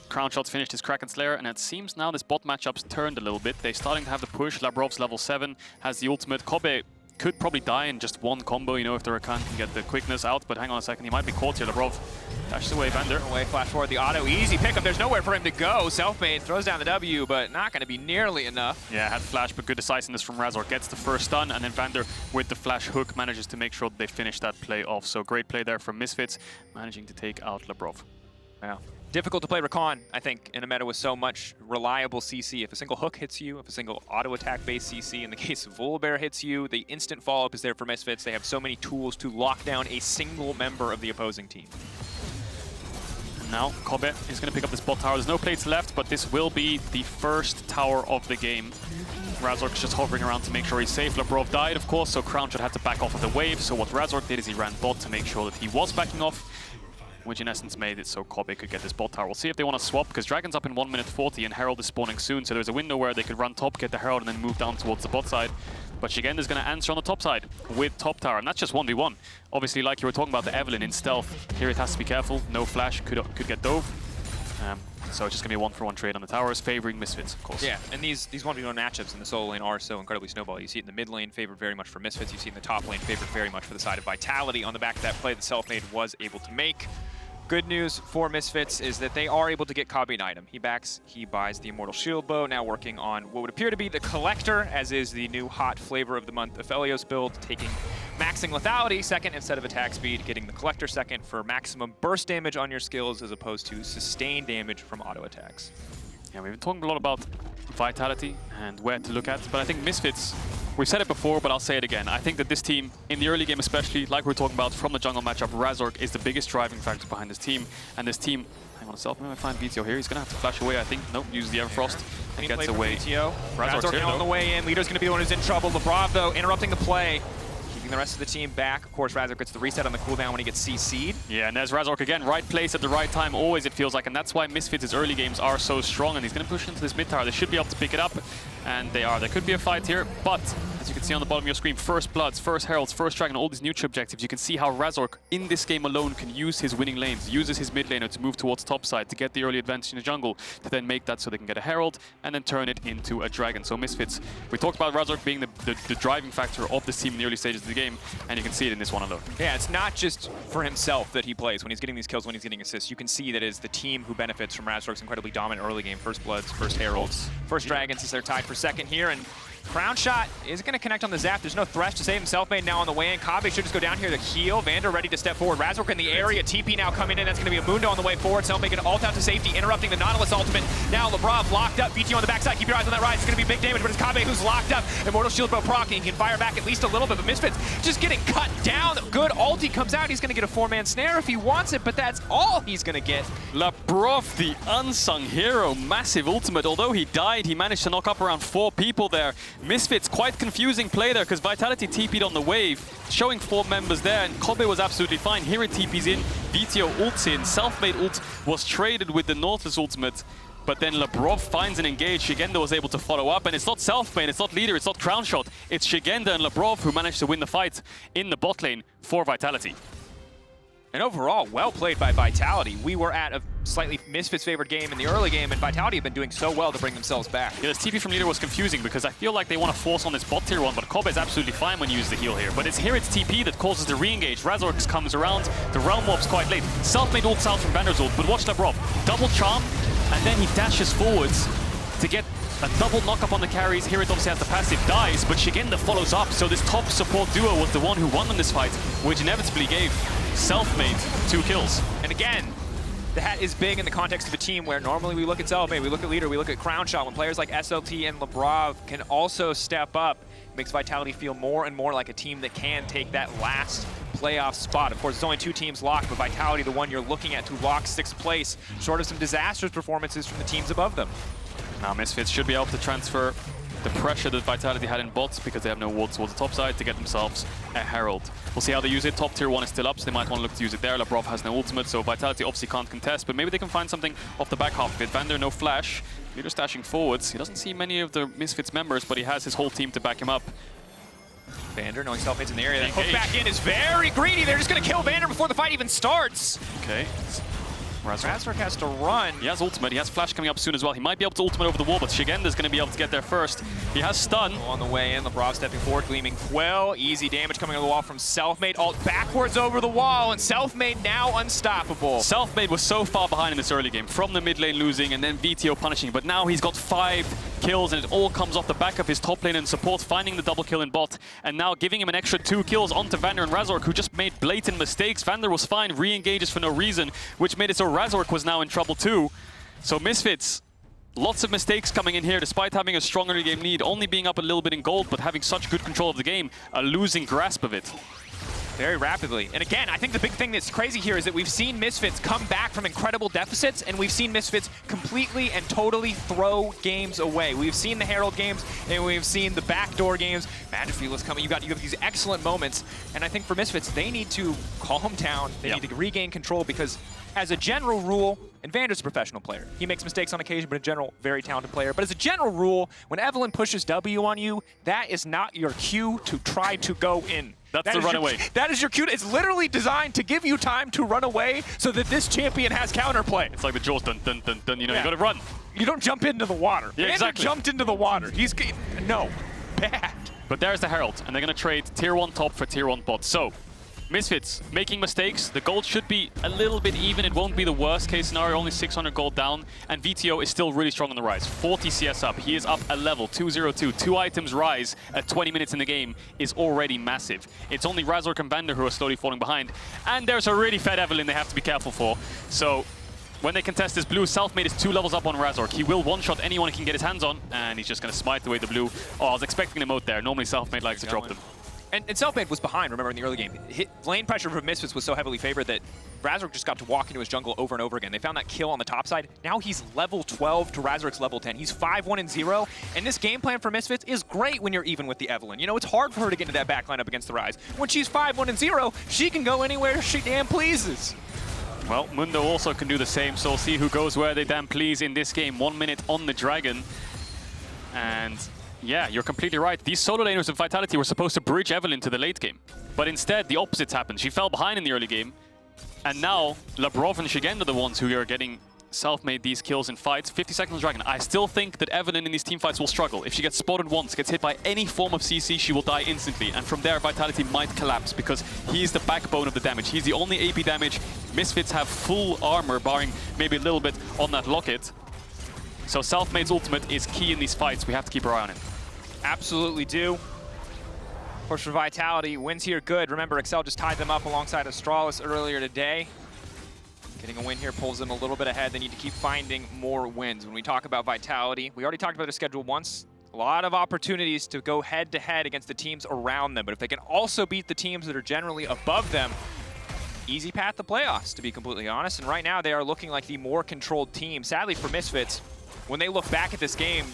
Crownshot's finished his Kraken Slayer, and it seems now this bot matchup's turned a little bit. They're starting to have the push. Labrov's level 7, has the ultimate. Kobbe could probably die in just one combo, you know, if the Rakan can get the quickness out, but hang on a second, he might be caught here. Labrov dashes away, Vander. Away, flash forward, the auto, easy pickup. There's nowhere for him to go. Selfmade throws down the W, but not going to be nearly enough. Yeah, had flash, but good decisiveness from Razork. Gets the first stun, and then Vander, with the flash hook, manages to make sure that they finish that play off. So great play there from Misfits, managing to take out Labrov. Wow. Difficult to play Rakan, I think, in a meta with so much reliable CC. If a single hook hits you, if a single auto attack based CC, in the case of Volibear hits you, the instant follow-up is there for Misfits. They have so many tools to lock down a single member of the opposing team. And now Kobbe is going to pick up this bot tower. There's no plates left, but this will be the first tower of the game. Razork's just hovering around to make sure he's safe. Labrov died, of course, so Crownshot had to back off of the wave. So what Razork did is he ran bot to make sure that he was backing off, which in essence made it so Kobbe could get this bot tower. We'll see if they want to swap, because Dragon's up in 1 minute 40 and Herald is spawning soon, so there's a window where they could run top, get the Herald, and then move down towards the bot side. But Szygenda's going to answer on the top side with top tower, and that's just 1v1. Obviously, like you were talking about the Evelynn in stealth, here it has to be careful. No flash, could get dove. So it's just going to be a 1-for-1 trade on the towers, favoring Misfits, of course. Yeah, and these 1v1 matchups in the solo lane are so incredibly snowball. You see it in the mid lane, favored very much for Misfits. You see it in the top lane, favored very much for the side of Vitality on the back of that play that Selfmade was able to make. Good news for Misfits is that they are able to get Kobbe an item. He buys the Immortal Shield Bow, now working on what would appear to be the Collector, as is the new hot flavor of the month, Aphelios build, maxing lethality second instead of attack speed, getting the Collector second for maximum burst damage on your skills as opposed to sustained damage from auto attacks. Yeah, we've been talking a lot about Vitality and where to look at, but I think Misfits, we've said it before, but I'll say it again. I think that this team, in the early game especially, like we're talking about from the jungle matchup, Razork is the biggest driving factor behind this team. And this team, hang on a second, maybe I find Vetheo here. He's going to have to flash away, I think. Nope, use the Everfrost and gets away. Razork now on the way in. Lido's going to be the one who's in trouble. Labrov, though, interrupting the play. The rest of the team back. Of course, Razork gets the reset on the cooldown when he gets CC'd. Yeah, and there's Razork again, right place at the right time, always it feels like, and that's why Misfits' early games are so strong, and he's going to push into this mid tower. They should be able to pick it up, and they are. There could be a fight here, but as you can see on the bottom of your screen, first Bloods, first Heralds, first Dragon, all these neutral objectives, you can see how Razork, in this game alone, can use his winning lanes, uses his mid laner to move towards top side, to get the early advantage in the jungle, to then make that so they can get a Herald, and then turn it into a Dragon. So Misfits, we talked about Razork being the driving factor of this team in the early stages of the game, and you can see it in this one alone. Yeah, it's not just for himself that he plays when he's getting these kills, when he's getting assists. You can see that it's the team who benefits from Razork's incredibly dominant early game. First Bloods, first Heralds, first Dragons as they're tied for second here, and Crownshot is going to connect on the Zap. There's no Thresh to save him. Selfmade now on the way in. Kobbe should just go down here to heal. Vander ready to step forward. Razork in the area. TP now coming in. That's going to be a Mundo on the way forward. Selfmade going to ult out to safety, interrupting the Nautilus ultimate. Now Labrov locked up. VT on the backside. Keep your eyes on that Ryze. It's going to be big damage, but it's Kobbe who's locked up. Immortal Shield Bow proc, and he can fire back at least a little bit, but Misfits just getting cut down. Good ulti comes out. He's going to get a 4-man snare if he wants it, but that's all he's going to get. Labrov, the unsung hero. Massive ultimate. Although he died, he managed to knock up around 4 people there. Misfits quite confusing play there because Vitality TP'd on the wave, showing 4 members there, and Kobbe was absolutely fine. HiRit TP's in, Vetheo ults in, Selfmade ult was traded with the Nautilus ultimate, but then Labrov finds an engage. Szygenda was able to follow up, and it's not Selfmade, it's not Leader, it's not Crownshot, it's Szygenda and Labrov who managed to win the fight in the bot lane for Vitality. And overall, well played by Vitality. We were at a slightly Misfits favored game in the early game, and Vitality have been doing so well to bring themselves back. Yeah, this TP from Leader was confusing because I feel like they want to force on this bot tier 1, but Kobbe is absolutely fine when you use the heal here. But it's HiRit's TP that causes the re-engage. Razork comes around, the Realm Warp's quite late. Selfmade ults out from Vander's ult, but watch Labrov. Double charm, and then he dashes forwards to get a double knock-up on the carries. HiRit obviously has the passive, dies, but Szygenda follows up. So this top support duo was the one who won in this fight, which inevitably gave Selfmade 2 kills. And again, that is big in the context of a team where normally we look at Selfmade, we look at Leader, we look at Crownshot. When players like SLT and Labrov can also step up, it makes Vitality feel more and more like a team that can take that last playoff spot. Of course, there's only 2 teams locked, but Vitality, the one you're looking at to lock 6th place, short of some disastrous performances from the teams above them. Now Misfits should be able to transfer the pressure that Vitality had in bots because they have no wards towards the top side to get themselves a Herald. We'll see how they use it. Top tier 1 is still up, so they might want to look to use it there. Labrov has no ultimate, so Vitality obviously can't contest, but maybe they can find something off the back half of it. Vander, no flash. Leader stashing forwards. He doesn't see many of the Misfits members, but he has his whole team to back him up. Vander, knowing Selfmade's in the area, that hook back in is very greedy. They're just going to kill Vander before the fight even starts. Okay. Razork has to run. He has ultimate. He has flash coming up soon as well. He might be able to ultimate over the wall, but Szygenda's going to be able to get there first. He has stun. On the way in, Labrov stepping forward, Gleaming Quell. Easy damage coming on the wall from Selfmade. Ult backwards over the wall, and Selfmade now unstoppable. Selfmade was so far behind in this early game, from the mid lane losing and then Vetheo punishing, but now he's got 5 kills, and it all comes off the back of his top lane and support, finding the double kill in bot, and now giving him an extra 2 kills onto Vander and Razork, who just made blatant mistakes. Vander was fine, re-engages for no reason, which made it so Razork was now in trouble too. So Misfits, lots of mistakes coming in here, despite having a strong early game lead, only being up a little bit in gold, but having such good control of the game, a losing grasp of it. Very rapidly. And again, I think the big thing that's crazy here is that we've seen Misfits come back from incredible deficits, and we've seen Misfits completely and totally throw games away. We've seen the Herald games, and we've seen the backdoor games. Vander is coming. You have these excellent moments, and I think for Misfits, they need to calm down. They need to regain control, because as a general rule, and Vander's a professional player. He makes mistakes on occasion, but in general, very talented player. But as a general rule, when Evelynn pushes W on you, that is not your cue to try to go in. That's the runaway. That is your cue. It's literally designed to give you time to run away so that this champion has counterplay. It's like the Jaws dun dun dun dun, you know, you gotta run. You don't jump into the water. Yeah, exactly. Jumped into the water. He's, no, bad. But there's the Herald, and they're gonna trade tier 1 top for tier 1 bot. So, Misfits making mistakes. The gold should be a little bit even. It won't be the worst case scenario, only 600 gold down. And Vetheo is still really strong on the Ryze. 40 CS up. He is up a level, 202. 2 items Ryze at 20 minutes in the game is already massive. It's only Razork and Vander who are slowly falling behind. And there's a really fed Evelynn they have to be careful for. So when they contest this blue, Selfmade is 2 levels up on Razork. He will one-shot anyone he can get his hands on, and he's just going to smite away the blue. Oh, I was expecting the moat there. Normally Selfmade likes to drop them. And Selfmade was behind, remember, in the early game. Lane pressure from Misfits was so heavily favored that Razork just got to walk into his jungle over and over again. They found that kill on the top side. Now he's level 12 to Razork's level 10. He's 5-1-0, and this game plan for Misfits is great when you're even with the Evelynn. You know, it's hard for her to get into that back line up against the Ryze. When she's 5-1-0, she can go anywhere she damn pleases. Well, Mundo also can do the same, so we'll see who goes where they damn please in this game. 1 minute on the Dragon. And yeah, you're completely right. These solo laners of Vitality were supposed to bridge Evelynn to the late game. But instead, the opposite happened. She fell behind in the early game. And now, Labrov and Szygenda are the ones who are getting self-made these kills in fights. 50 seconds Dragon. I still think that Evelynn in these team fights will struggle. If she gets spotted once, gets hit by any form of CC, she will die instantly. And from there, Vitality might collapse because he's the backbone of the damage. He's the only AP damage. Misfits have full armor, barring maybe a little bit on that locket. So Self-Made's ultimate is key in these fights. We have to keep our eye on it. Absolutely do. Of course, for Vitality, wins here good. Remember, Excel just tied them up alongside Astralis earlier today. Getting a win here pulls them a little bit ahead. They need to keep finding more wins. When we talk about Vitality, we already talked about their schedule once. A lot of opportunities to go head-to-head against the teams around them. But if they can also beat the teams that are generally above them, easy path to playoffs, to be completely honest. And right now, they are looking like the more controlled team. Sadly for Misfits, when they look back at this game,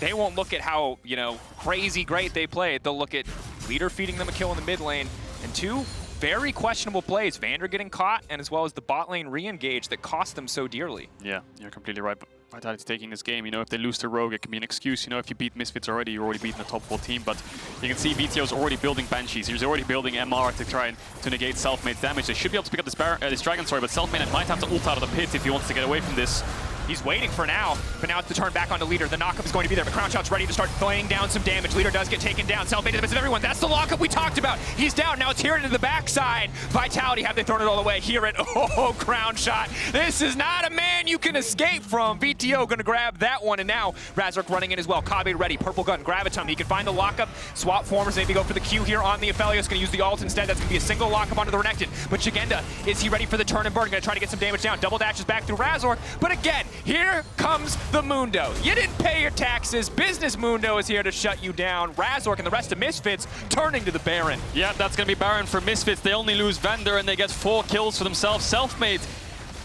they won't look at how, you know, crazy great they played. They'll look at Leader feeding them a kill in the mid lane, and 2 very questionable plays. Vander getting caught, and as well as the bot lane re-engage that cost them so dearly. Yeah, you're completely right. But Vitality's taking this game. You know, if they lose to Rogue, it can be an excuse. You know, if you beat Misfits already, you're already beating the top 4 team. But you can see Vetheo's already building Banshees. He's already building MR to try and to negate Selfmade's damage. They should be able to pick up this Dragon, but Selfmade might have to ult out of the pit if he wants to get away from this. He's waiting for now, but now it's the turn back onto Leader. The knockup is going to be there, but Crownshot's ready to start laying down some damage. Leader does get taken down. Selfmade in the midst of everyone. That's the lockup we talked about. He's down. Now it's HiRit to the backside. Vitality, have they thrown it all away? HiRit, oh, Crownshot. This is not a man you can escape from. Vetheo gonna grab that one, and now Razork running in as well. Kobbe ready. Purple gun, Graviton. He can find the lockup. Swap formers, maybe go for the Q here on the Aphelios. Gonna use the ult instead. That's gonna be a single lockup onto the Renekton. But Szygenda, is he ready for the turn and burn? Gonna try to get some damage down. Double dashes back through Razork. But again, here comes the Mundo. You didn't pay your taxes. Business Mundo is here to shut you down. Razork and the rest of Misfits turning to the Baron. Yeah, that's going to be Baron for Misfits. They only lose Vander and they get 4 kills for themselves. Self-Made.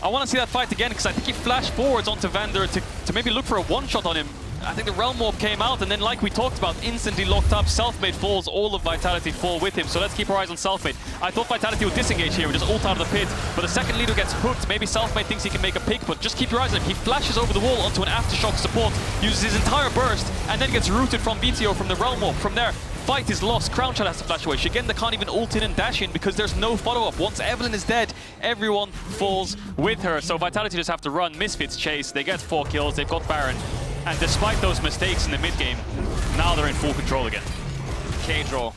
I want to see that fight again because I think he flashed forwards onto Vander to maybe look for a one-shot on him. I think the Realm Warp came out, and then like we talked about, instantly locked up. Selfmade falls, all of Vitality fall with him, so let's keep our eyes on Selfmade. I thought Vitality would disengage here and just ult out of the pit, but the second leader gets hooked. Maybe Selfmade thinks he can make a pick, but just keep your eyes on him. He flashes over the wall onto an Aftershock support, uses his entire burst, and then gets rooted from Vetheo from the Realm Warp. From there, fight is lost. Crownshot has to flash away. Szygenda can't even ult in and dash in because there's no follow-up. Once Evelynn is dead, everyone falls with her, so Vitality just have to run. Misfits chase, they get 4 kills, they've got Baron. And despite those mistakes in the mid-game, now they're in full control again. Caedrel.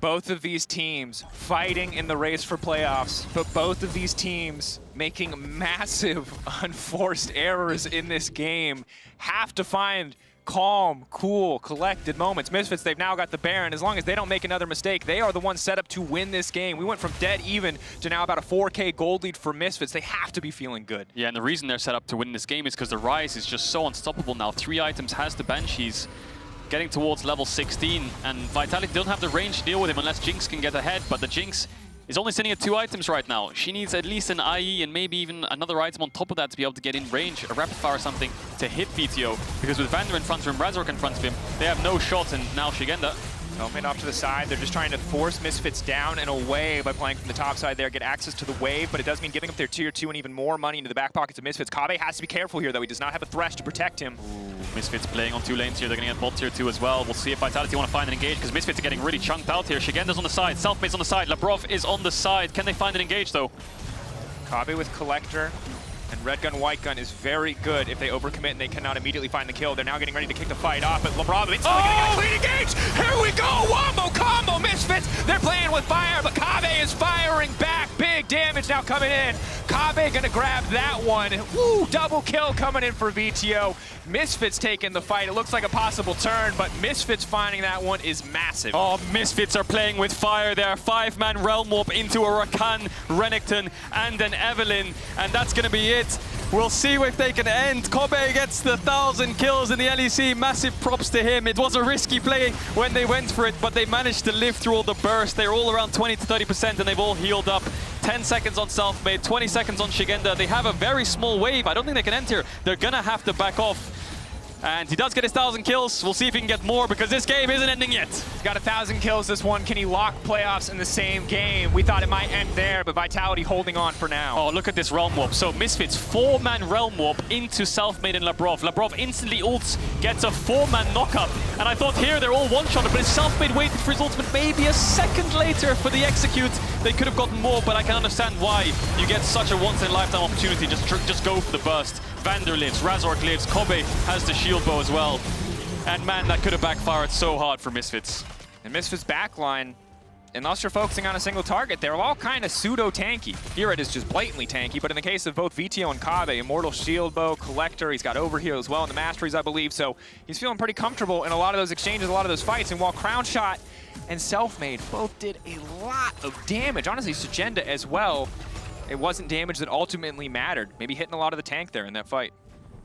Both of these teams fighting in the race for playoffs, but both of these teams making massive unforced errors in this game. Have to find calm, cool, collected moments. Misfits, they've now got the Baron. As long as they don't make another mistake, they are the ones set up to win this game. We went from dead even to now about a 4K gold lead for Misfits. They have to be feeling good. Yeah, and the reason they're set up to win this game is because the Ryze is just so unstoppable now. 3 items, has the Banshees, getting towards level 16, and Vitality don't have the range to deal with him unless Jinx can get ahead, but the Jinx is only sitting at 2 items right now. She needs at least an IE and maybe even another item on top of that to be able to get in range, a rapid fire or something to hit Vetheo, because with Vander in front of him, Razork in front of him, they have no shot, and now Szygenda. Selfmade off to the side. They're just trying to force Misfits down and away by playing from the top side there, get access to the wave, but it does mean giving up their tier 2 and even more money into the back pockets of Misfits. Kobbe has to be careful here, though. He does not have a Thresh to protect him. Ooh, Misfits playing on 2 lanes here. They're going to get bot tier 2 as well. We'll see if Vitality want to find an engage, because Misfits are getting really chunked out here. Szygenda's on the side, Selfmade's on the side, Labrov is on the side. Can they find an engage, though? Kobbe with Collector. And Red Gun, White Gun is very good if they overcommit and they cannot immediately find the kill. They're now getting ready to kick the fight off, but Labrov instantly getting a clean engage! Here we go! Wombo combo! Misfits! They're playing with fire, but Kobbe is firing back! Big damage now coming in! Kobbe gonna grab that one. Woo! Double kill coming in for Vetheo. Misfits taking the fight. It looks like a possible turn, but Misfits finding that one is massive. Oh, Misfits are playing with fire there. 5-man Realm Warp into a Rakan, Renekton, and an Evelynn, and that's gonna be it. We'll see if they can end. Kobbe gets the 1,000 kills in the LEC. Massive props to him. It was a risky play when they went for it, but they managed to live through all the burst. They're all around 20 to 30%, and they've all healed up. 10 seconds on Selfmade, 20 seconds on Szygenda. They have a very small wave. I don't think they can enter. They're gonna have to back off. And he does get his 1,000 kills. We'll see if he can get more, because this game isn't ending yet. He's got 1,000 kills this one. Can he lock playoffs in the same game? We thought it might end there, but Vitality holding on for now. Oh, look at this Realm Warp. So Misfits, 4-man Realm Warp into Selfmade and Labrov. Labrov instantly ults, gets a 4-man knock-up. And I thought here they're all one-shotted, but his Selfmade waited for his ultimate maybe a second later for the execute. They could have gotten more, but I can understand why. You get such a once-in-a-lifetime opportunity. Just go for the burst. Vander lives, Razork lives, Kobbe has the shield bow as well. And man, that could have backfired so hard for Misfits. And Misfits backline, unless you're focusing on a single target, they're all kind of pseudo-tanky. HiRit is just blatantly tanky, but in the case of both Vetheo and Kobbe, Immortal Shield Bow, Collector, he's got Overheal as well in the Masteries, I believe, so he's feeling pretty comfortable in a lot of those exchanges, a lot of those fights, and while Crownshot and Selfmade both did a lot of damage, honestly, Szygenda as well, it wasn't damage that ultimately mattered. Maybe hitting a lot of the tank there in that fight.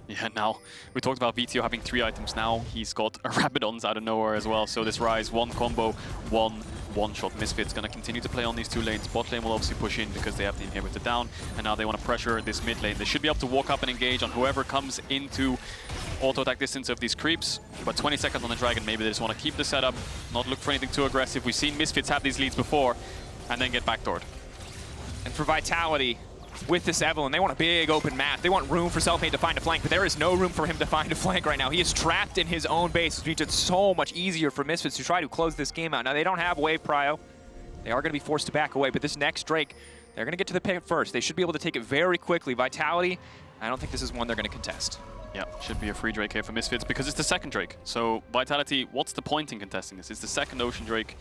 Yeah, now, we talked about Vetheo having 3 items. Now he's got a Rabidons out of nowhere as well. So this Ryze, 1 combo, 1-shot. Misfits gonna continue to play on these 2 lanes. Bot lane will obviously push in because they have the inhibitor down. And now they want to pressure this mid lane. They should be able to walk up and engage on whoever comes into auto-attack distance of these creeps. But 20 seconds on the Dragon, maybe they just want to keep the setup, not look for anything too aggressive. We've seen Misfits have these leads before, and then get backdoored. And for Vitality, with this Evelynn, they want a big open map. They want room for Selfmade to find a flank, but there is no room for him to find a flank right now. He is trapped in his own base, which makes it so much easier for Misfits to try to close this game out. Now, they don't have wave prio. They are going to be forced to back away, but this next Drake, they're going to get to the pit first. They should be able to take it very quickly. Vitality, I don't think this is one they're going to contest. Yeah, should be a free Drake here for Misfits because it's the second Drake. So Vitality, what's the point in contesting this? It's the second Ocean Drake.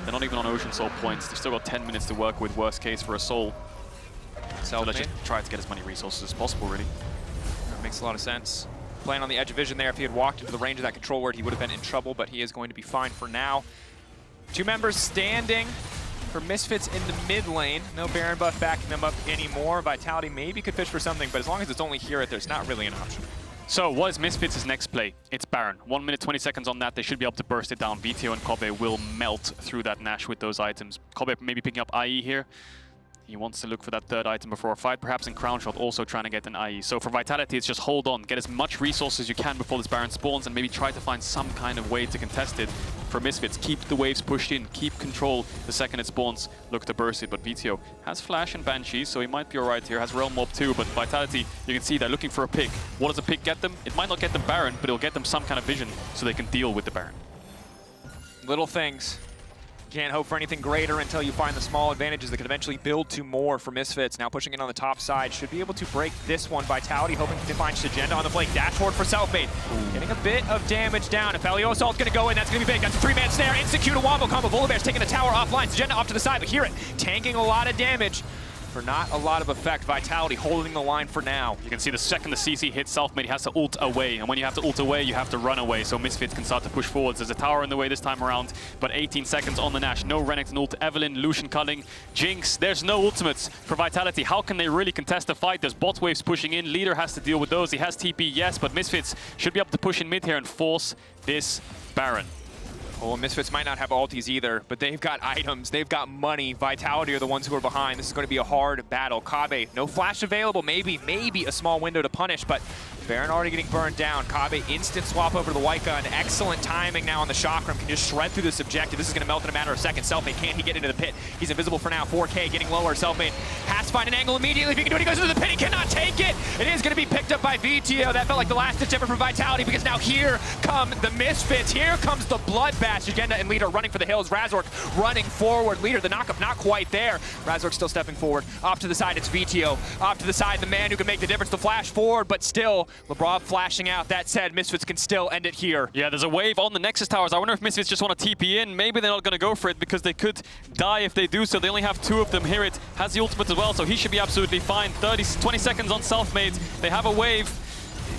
They're not even on Ocean Soul points. They've still got 10 minutes to work with, worst case for a Soul. So let's just try to get as many resources as possible, really. That makes a lot of sense. Playing on the edge of vision there, if he had walked into the range of that control ward, he would have been in trouble, but he is going to be fine for now. 2 members standing for Misfits in the mid lane. No Baron buff backing them up anymore. Vitality maybe could fish for something, but as long as it's only HiRit, there's not really an option. So what is Misfits' next play? It's Baron. 1 minute, 20 seconds on that. They should be able to burst it down. Vetheo and Kobbe will melt through that Nash with those items. Kobbe maybe picking up IE here. He wants to look for that 3rd item before a fight, perhaps in Crownshot also trying to get an IE. So for Vitality, it's just hold on, get as much resources as you can before this Baron spawns, and maybe try to find some kind of way to contest it. For Misfits, keep the waves pushed in, keep control the second it spawns, look to burst it. But Vetheo has Flash and Banshee, so he might be alright here, has Realm Mob too, but Vitality, you can see they're looking for a pick. What does a pick get them? It might not get them Baron, but it'll get them some kind of vision so they can deal with the Baron. Little things. Can't hope for anything greater until you find the small advantages that could eventually build to more for Misfits. Now pushing in on the top side, should be able to break this one. Vitality hoping to find Szygenda on the flank. Dashboard for Selfmade. Getting a bit of damage down. Aphelios ult's gonna go in, that's gonna be big. That's a 3-man snare, execute a wombo combo. Volibear's taking the tower offline. Szygenda off to the side, but HiRit tanking a lot of damage for not a lot of effect. Vitality holding the line for now. You can see the second the CC hits Selfmade, he has to ult away. And when you have to ult away, you have to run away. So Misfits can start to push forwards. There's a tower in the way this time around, but 18 seconds on the Nash. No Renekton ult. Evelynn, Lucian culling, Jinx. There's no ultimates for Vitality. How can they really contest the fight? There's bot waves pushing in. Leader has to deal with those. He has TP, yes, but Misfits should be able to push in mid here and force this Baron. Oh, Misfits might not have ultis either, but they've got items, they've got money. Vitality are the ones who are behind. This is going to be a hard battle. Kobbe, no flash available, maybe a small window to punish, but Baron already getting burned down. Kobbe instant swap over to the white gun. Excellent timing now on the chakram. Can just shred through this objective. This is going to melt in a matter of seconds. Selfmade, can he get into the pit? He's invisible for now. 4K getting lower. Selfmade has to find an angle immediately. If he can do it, he goes into the pit. He cannot take it. It is going to be picked up by Vetheo. That felt like the last ditch effort for Vitality because now here come the Misfits. Here comes the bloodbath. Szygenda and Leader running for the hills. Razork running forward. Leader, the knockup not quite there. Razork still stepping forward. Off to the side, it's Vetheo. Off to the side, the man who can make the difference. The flash forward, but still, Labrov flashing out. That said, Misfits can still end it here. Yeah, there's a wave on the Nexus towers. I wonder if Misfits just want to TP in. Maybe they're not going to go for it because they could die if they do so. They only have 2 of them. HiRit has the ultimate as well, so he should be absolutely fine. 20 seconds on Selfmade. They have a wave.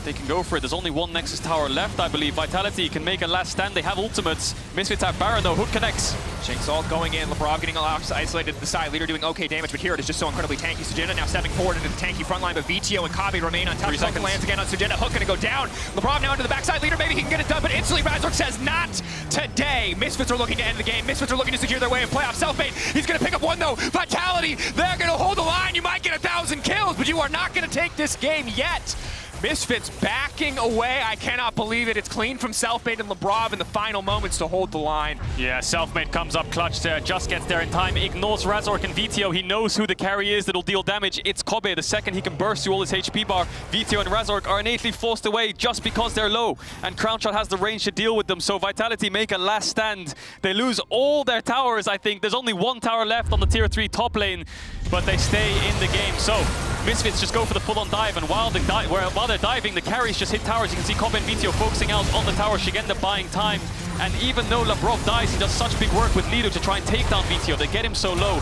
They can go for it. There's only 1 Nexus tower left, I believe. Vitality can make a last stand. They have ultimates. Misfits have Baron, though. Hook connects. Jinx ult going in. Labrov getting isolated to the side. Leader doing okay damage, but here it is just so incredibly tanky. Szygenda now stepping forward into the tanky front line, but Vetheo and Kobbe remain untouched. Hook lands again on Szygenda. Hook gonna go down. Labrov now into the backside. Leader, maybe he can get it done, but instantly Razork says not today. Misfits are looking to end the game. Misfits are looking to secure their way of playoff. Selfmade, he's gonna pick up 1 though. Vitality, they're gonna hold the line. You might get 1,000 kills, but you are not gonna take this game yet. Misfits backing away. I cannot believe it. It's clean from Selfmade and Labrov in the final moments to hold the line. Yeah, Selfmade comes up clutch there, just gets there in time, ignores Razork and Vetheo. He knows who the carry is that'll deal damage. It's Kobbe. The second he can burst through all his HP bar, Vetheo and Razork are innately forced away just because they're low. And Crownshot has the range to deal with them, so Vitality make a last stand. They lose all their towers, I think. There's only 1 tower left on the tier 3 top lane, but they stay in the game. So Misfits just go for the full-on dive, and while they're diving, the carries just hit towers. You can see Kobbe and Vetheo focusing out on the tower, Szygenda buying time. And even though Labrov dies, he does such big work with Leader to try and take down Vetheo. They get him so low.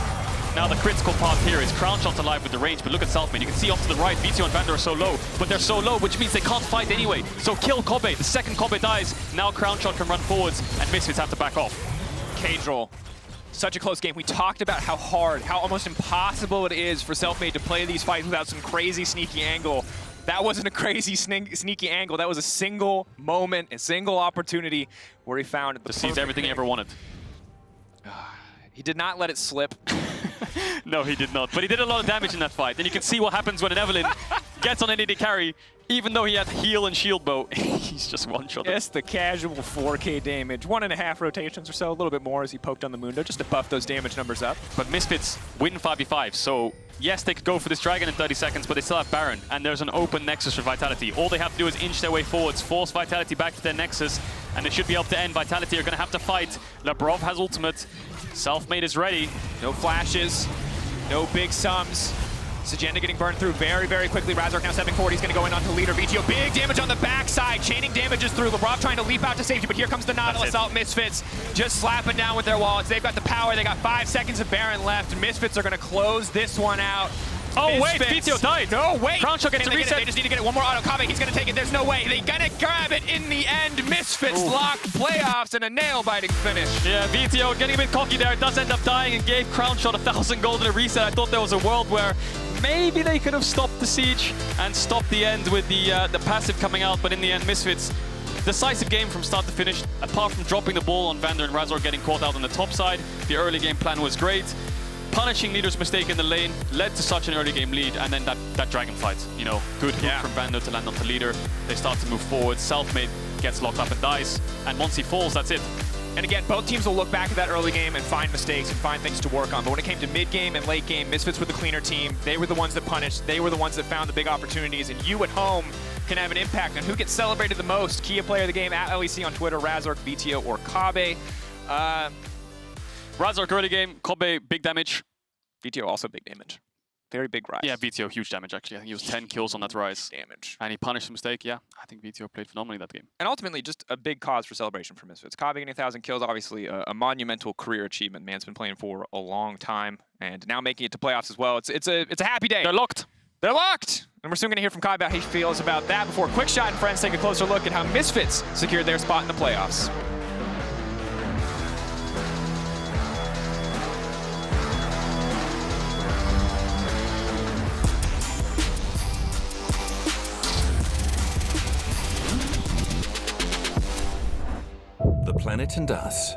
Now the critical part here is Crownshot alive with the range, but look at Selfmade. You can see off to the right, Vetheo and Vander are so low, but they're so low, which means they can't fight anyway. So kill Kobbe. The second Kobbe dies, now Crownshot can run forwards, and Misfits have to back off. Caedrel. Such a close game. We talked about how hard, how almost impossible it is for Selfmade to play these fights without some crazy sneaky angle. That wasn't a crazy sneaky angle. That was a single moment, a single opportunity where he found the sees everything he ever wanted. He did not let it slip. No, he did not. But he did a lot of damage in that fight. And you can see what happens when an Evelynn gets on an AD carry. Even though he had heal and shield bow, he's just one-shot. Yes, the casual 4K damage. 1.5 rotations or so, a little bit more as he poked on the Mundo, just to buff those damage numbers up. But Misfits win 5v5, so yes, they could go for this dragon in 30 seconds, but they still have Baron, and there's an open Nexus for Vitality. All they have to do is inch their way forwards, force Vitality back to their Nexus, and they should be able to end. Vitality are going to have to fight. Labrov has ultimate. Selfmade is ready. No flashes, no big sums. Szygenda getting burned through very, very quickly. Razork now stepping forward. He's going to go in onto Leader. Vetheo, big damage on the backside. Chaining damages through. Labrov trying to leap out to safety, but here comes the Nautilus out. Misfits just slapping down with their wallets. They've got the power. They got 5 seconds of Baron left. Misfits are going to close this one out. Oh, wait, Vetheo died. No, wait. Crownshot gets a reset. They just need to get it. One more auto. Kobbe, he's going to take it. There's no way. They're going to grab it in the end. Misfits lock playoffs and a nail-biting finish. Yeah, Vetheo getting a bit cocky there. Does end up dying and gave Crownshot 1,000 gold in a reset. I thought there was a world where maybe they could have stopped the siege and stopped the end with the passive coming out, but in the end, Misfits, decisive game from start to finish. Apart from dropping the ball on Vander and Razork getting caught out on the top side, the early game plan was great. Punishing Leader's mistake in the lane led to such an early game lead, and then that dragon fight. You know, good hook from Vander to land onto Leader. They start to move forward. Selfmade gets locked up and dies, and once he falls, that's it. And again, both teams will look back at that early game and find mistakes and find things to work on. But when it came to mid-game and late game, Misfits were the cleaner team. They were the ones that punished. They were the ones that found the big opportunities. And you at home can have an impact on who gets celebrated the most. Key player of the game at LEC on Twitter, Razork, Vetheo, or Kobbe. Razork early game, Kobbe big damage. Vetheo also big damage. Very big Ryze. Yeah, Vetheo huge damage actually. I think he was 10 kills on that Ryze. Damage. And he punished the mistake. Yeah, I think Vetheo played phenomenally that game. And ultimately, just a big cause for celebration for Misfits. Kobbe getting 1,000 kills, obviously a monumental career achievement. Man's been playing for a long time, and now making it to playoffs as well. It's a happy day. They're locked. They're locked. And we're soon going to hear from Kobbe about how he feels about that. Before Quickshot and friends take a closer look at how Misfits secured their spot in the playoffs. The planet and us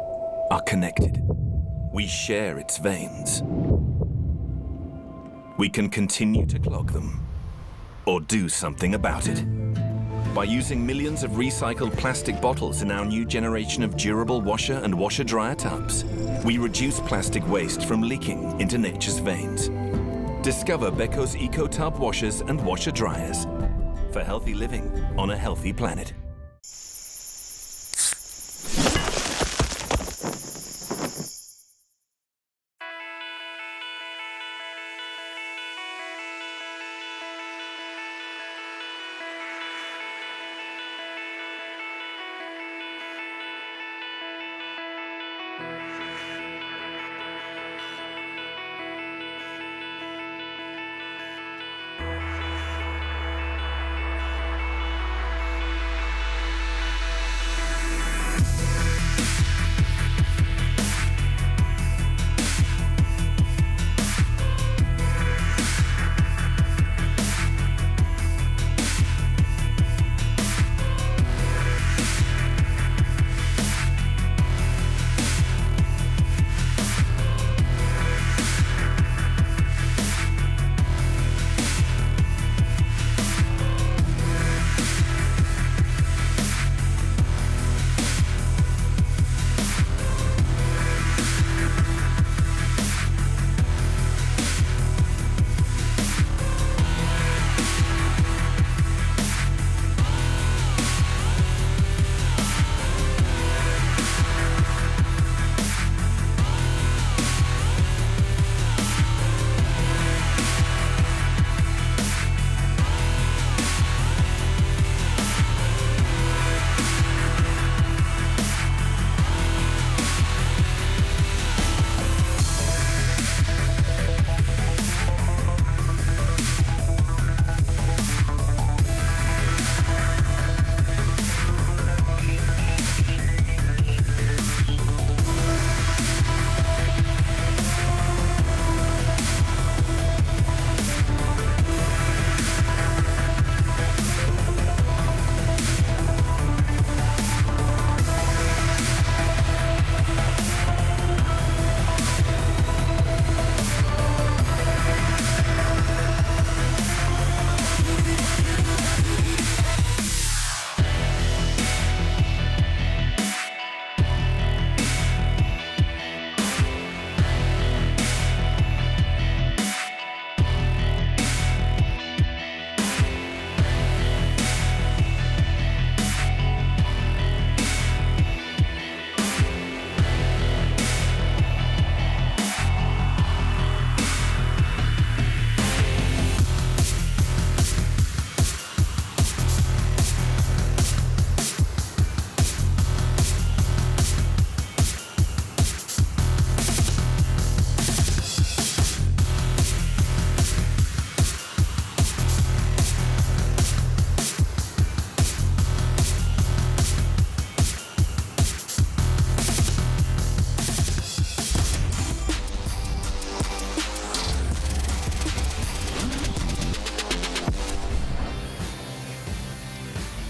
are connected. We share its veins. We can continue to clog them, or do something about it. By using millions of recycled plastic bottles in our new generation of durable washer and washer-dryer tubs, we reduce plastic waste from leaking into nature's veins. Discover Beko's eco-tub washers and washer-dryers for healthy living on a healthy planet.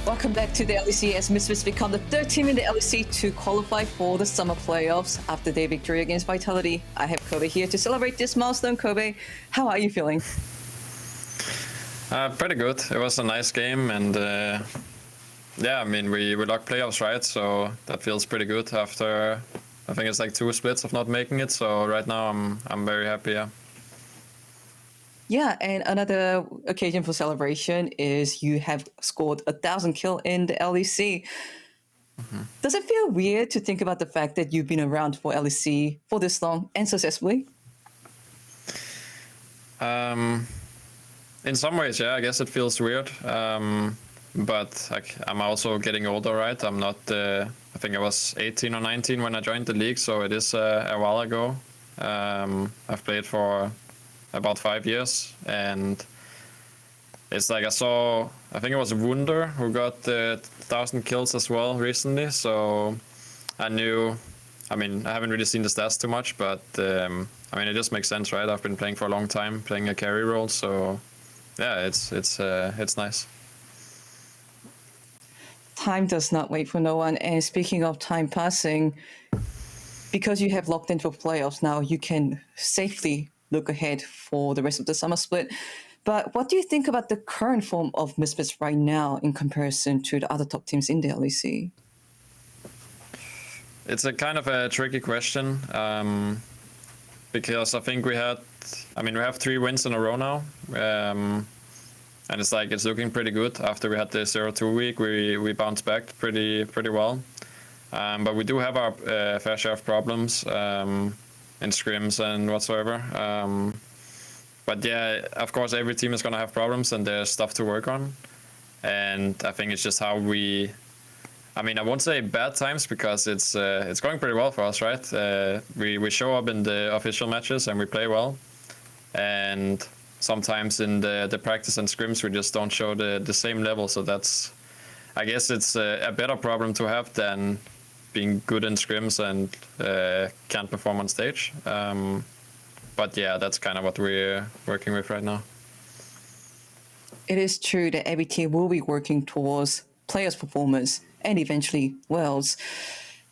Welcome back to the LEC as Misfits become the third team in the LEC to qualify for the summer playoffs after their victory against Vitality. I have Kobbe here to celebrate this milestone. Kobbe, how are you feeling? Pretty good. It was a nice game, and yeah, I mean, we locked playoffs, right? So that feels pretty good after, I think it's like 2 splits of not making it. So right now I'm very happy. Yeah. Yeah, and another occasion for celebration is you have scored 1,000 kills in the LEC. Mm-hmm. Does it feel weird to think about the fact that you've been around for LEC for this long and successfully? In some ways, yeah, I guess it feels weird. But like, I'm also getting older, right? I'm not, I think I was 18 or 19 when I joined the league, so it is a while ago. I've played for about 5 years, and it's like I think it was Vander who got 1,000 kills as well recently, so I knew, I mean, I haven't really seen the stats too much, but I mean, it just makes sense, right? I've been playing for a long time, playing a carry role, so yeah, it's nice. Time does not wait for no one, and speaking of time passing, because you have locked into playoffs now, you can safely look ahead for the rest of the summer split. But what do you think about the current form of Misfits right now in comparison to the other top teams in the LEC? It's a kind of a tricky question because I think we have 3 wins in a row now. And it's like it's looking pretty good. After we had the 0-2 week, we bounced back pretty well. But we do have our fair share of problems in scrims and whatsoever. But yeah, of course, every team is going to have problems and there's stuff to work on. And I think it's just how we... I mean, I won't say bad times because it's going pretty well for us, right? We show up in the official matches and we play well. And sometimes in the practice and scrims, we just don't show the same level. So that's... I guess it's a better problem to have than being good in scrims and can't perform on stage. But yeah, that's kind of what we're working with right now. It is true that every team will be working towards players' performance and eventually Worlds.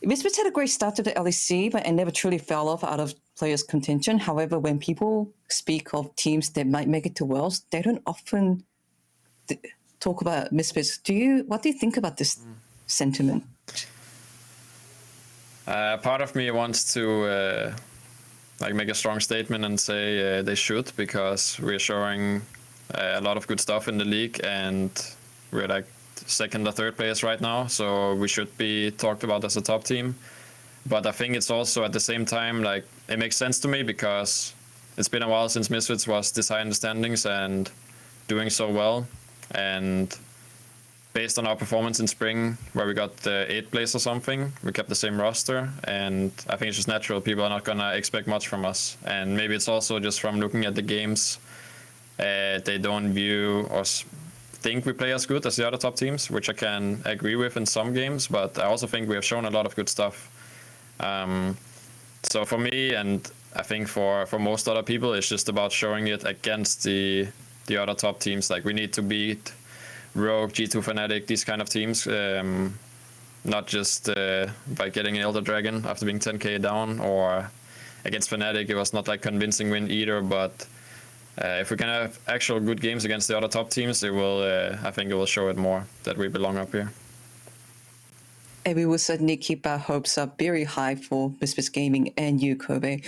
Misfits had a great start to the LEC, but it never truly fell off out of players' contention. However, when people speak of teams that might make it to Worlds, they don't often talk about Misfits. What do you think about this sentiment? Part of me wants to make a strong statement and say they should, because we're showing a lot of good stuff in the league and we're like second or third place right now, so we should be talked about as a top team. But I think it's also at the same time like it makes sense to me because it's been a while since Misfits was this high in the standings and doing so well. And based on our performance in spring, where we got 8th place or something, we kept the same roster, and I think it's just natural. People are not gonna expect much from us, and maybe it's also just from looking at the games, they don't view or think we play as good as the other top teams, which I can agree with in some games, but I also think we have shown a lot of good stuff. So for me, and I think for most other people, it's just about showing it against the other top teams. Like we need to beat Rogue, G2 Fnatic, these kind of teams, not just by getting an Elder Dragon after being 10k down, or against Fnatic it was not like convincing win either, but if we can have actual good games against the other top teams, it will. I think it will show it more that we belong up here. And we will certainly keep our hopes up very high for Misfits Gaming and you, Kobbe.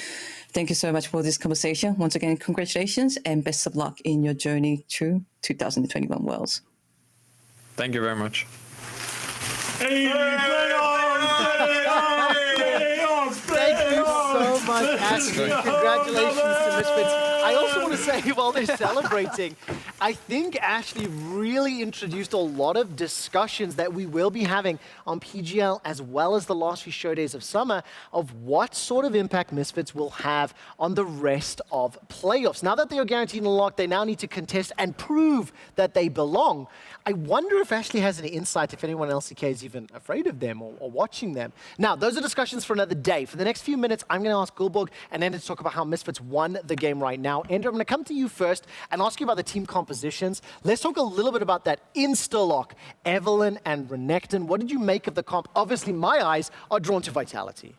Thank you so much for this conversation. Once again, congratulations and best of luck in your journey to 2021 Worlds. Thank you very much. Thank you so much, Ashley. Congratulations to Misfits. I also want to say, while they're celebrating, I think Ashley really introduced a lot of discussions that we will be having on PGL as well as the last few show days of summer of what sort of impact Misfits will have on the rest of playoffs. Now that they are guaranteed in the lock, they now need to contest and prove that they belong. I wonder if Ashley has any insight if anyone else is even afraid of them or watching them. Now, those are discussions for another day. For the next few minutes, I'm going to ask Gullborg and Ender to talk about how Misfits won the game right now. Ender, I'm going to come to you first and ask you about the team compositions. Let's talk a little bit about that insta-lock, Evelynn and Renekton. What did you make of the comp? Obviously, my eyes are drawn to Vitality.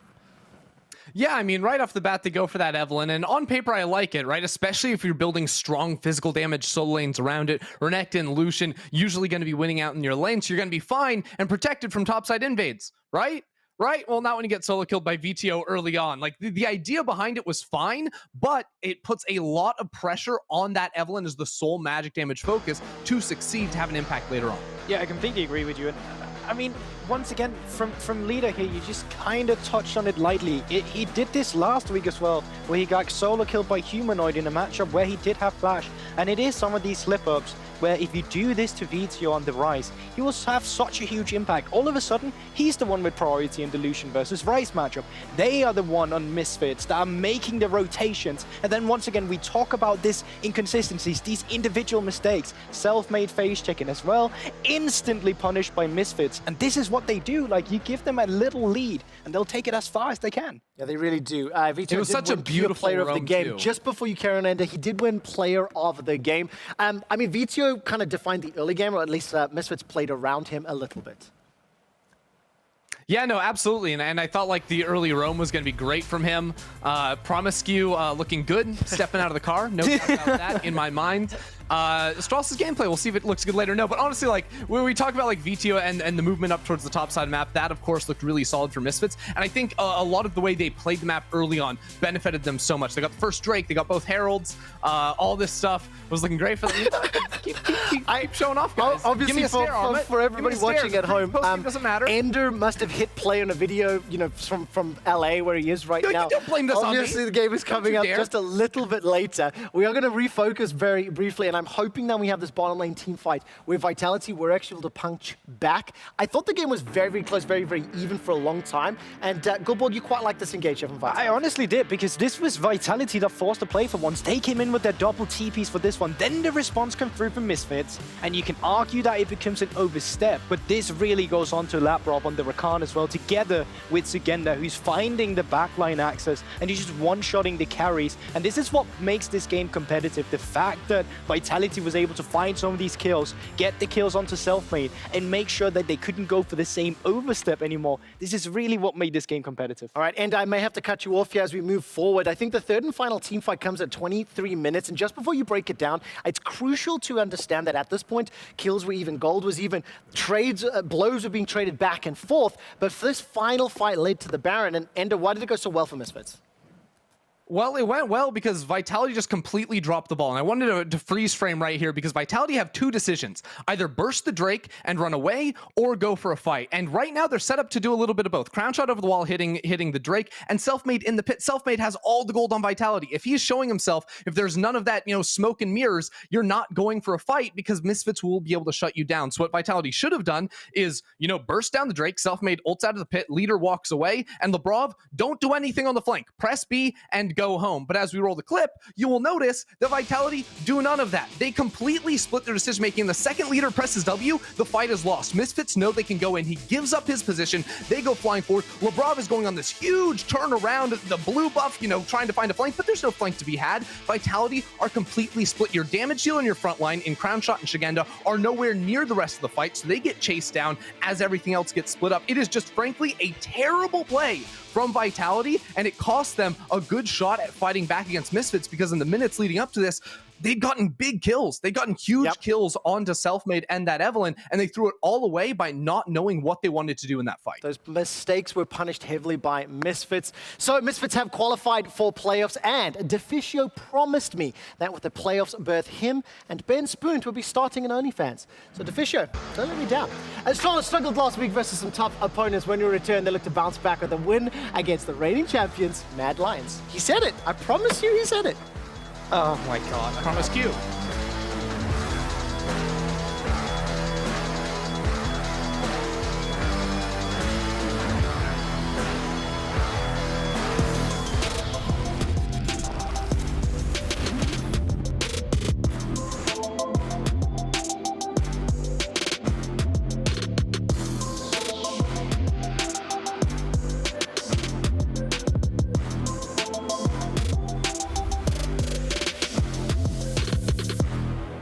Yeah, I mean, right off the bat, they go for that Evelynn, and on paper, I like it, right? Especially if you're building strong physical damage solo lanes around it. Renekton, Lucian, usually going to be winning out in your lane, so you're going to be fine and protected from topside invades, right? Right? Well, not when you get solo killed by Vetheo early on. Like, the idea behind it was fine, but it puts a lot of pressure on that Evelynn as the sole magic damage focus to succeed to have an impact later on. Yeah, I completely agree with you. And I mean, once again, from Leader here, you just kind of touched on it lightly. He did this last week as well, where he got solo killed by Humanoid in a matchup where he did have flash. And it is some of these slip-ups where if you do this to Vetheo on the Ryze, he will have such a huge impact. All of a sudden, he's the one with priority in the Lucian versus Ryze matchup. They are the one on Misfits that are making the rotations. And then once again, we talk about these inconsistencies, these individual mistakes, self-made phase checking as well, instantly punished by Misfits. And this is what they do. Like, you give them a little lead and they'll take it as far as they can. Yeah, they really do. Vetheo it was such a beautiful player of the game. too. Just before you carry on, Ender, he did win player of the game. I mean, Vetheo kind of defined the early game, or at least Misfits played around him a little bit. Yeah, no, absolutely. And I thought like the early roam was going to be great from him. Promiscu looking good, stepping out of the car. No doubt about that in my mind. Strauss's gameplay, we'll see if it looks good later. No, but honestly, like, when we talk about like Vetheo and the movement up towards the top side of the map, that of course looked really solid for Misfits. And I think a lot of the way they played the map early on benefited them so much. They got the first Drake, they got both Heralds, all this stuff was looking great for them. keep showing off, guys. Obviously, for everybody watching at home, doesn't matter. Ender must have hit play on a video, you know, from LA where he is right now. Don't blame this on me. Obviously, the game is coming up just a little bit later. We are going to refocus very briefly, and I'm hoping that we have this bottom lane team fight where Vitality were actually able to punch back. I thought the game was very, very close, very, very even for a long time. And Goodball, you quite like this engage from Vitality. I honestly did, because this was Vitality that forced the play for once. They came in with their double TPs for this one. Then the response came through from Misfits, and you can argue that it becomes an overstep, but this really goes on to Labrov on the Rakan as well, together with Szygenda, who's finding the backline access, and he's just one-shotting the carries. And this is what makes this game competitive. The fact that Vitality was able to find some of these kills, get the kills onto Selfmade, and make sure that they couldn't go for the same overstep anymore. This is really what made this game competitive. All right, and I may have to cut you off here as we move forward. I think the third and final team fight comes at 23 minutes, and just before you break it down, it's crucial to understand that at this point, kills were even, gold was even, trades, blows were being traded back and forth, but this final fight led to the Baron, and Ender, why did it go so well for Misfits? Well, it went well because Vitality just completely dropped the ball. And I wanted to freeze frame right here because Vitality have two decisions. Either burst the Drake and run away or go for a fight. And right now they're set up to do a little bit of both. Crownshot over the wall hitting the Drake, and Selfmade in the pit. Selfmade has all the gold on Vitality. If he's showing himself, if there's none of that, you know, smoke and mirrors, you're not going for a fight because Misfits will be able to shut you down. So what Vitality should have done is, you know, burst down the Drake, Selfmade ults out of the pit, leader walks away, and Labrov, don't do anything on the flank. Press B and go home. But as we roll the clip, you will notice that Vitality do none of that. They completely split their decision making. The second leader presses W, the fight is lost. Misfits know they can go in. He gives up his position. They go flying forward. Labrov is going on this huge turnaround. The blue buff, you know, trying to find a flank, but there's no flank to be had. Vitality are completely split. Your damage deal in your front line in Crownshot and Szygenda are nowhere near the rest of the fight, so they get chased down as everything else gets split up. It is just frankly a terrible play from Vitality, and it cost them a good shot at fighting back against Misfits because in the minutes leading up to this, they'd gotten big kills. They'd gotten huge kills onto Selfmade and that Evelynn, and they threw it all away by not knowing what they wanted to do in that fight. Those mistakes were punished heavily by Misfits. So Misfits have qualified for playoffs, and Deficio promised me that with the playoffs berth, him and Ben Spoon will be starting in OnlyFans. So Deficio, don't let me down. As Charlotte struggled last week versus some tough opponents, when you return, they look to bounce back with a win against the reigning champions, Mad Lions. He said it. I promise you he said it. Oh my god. Promise Q.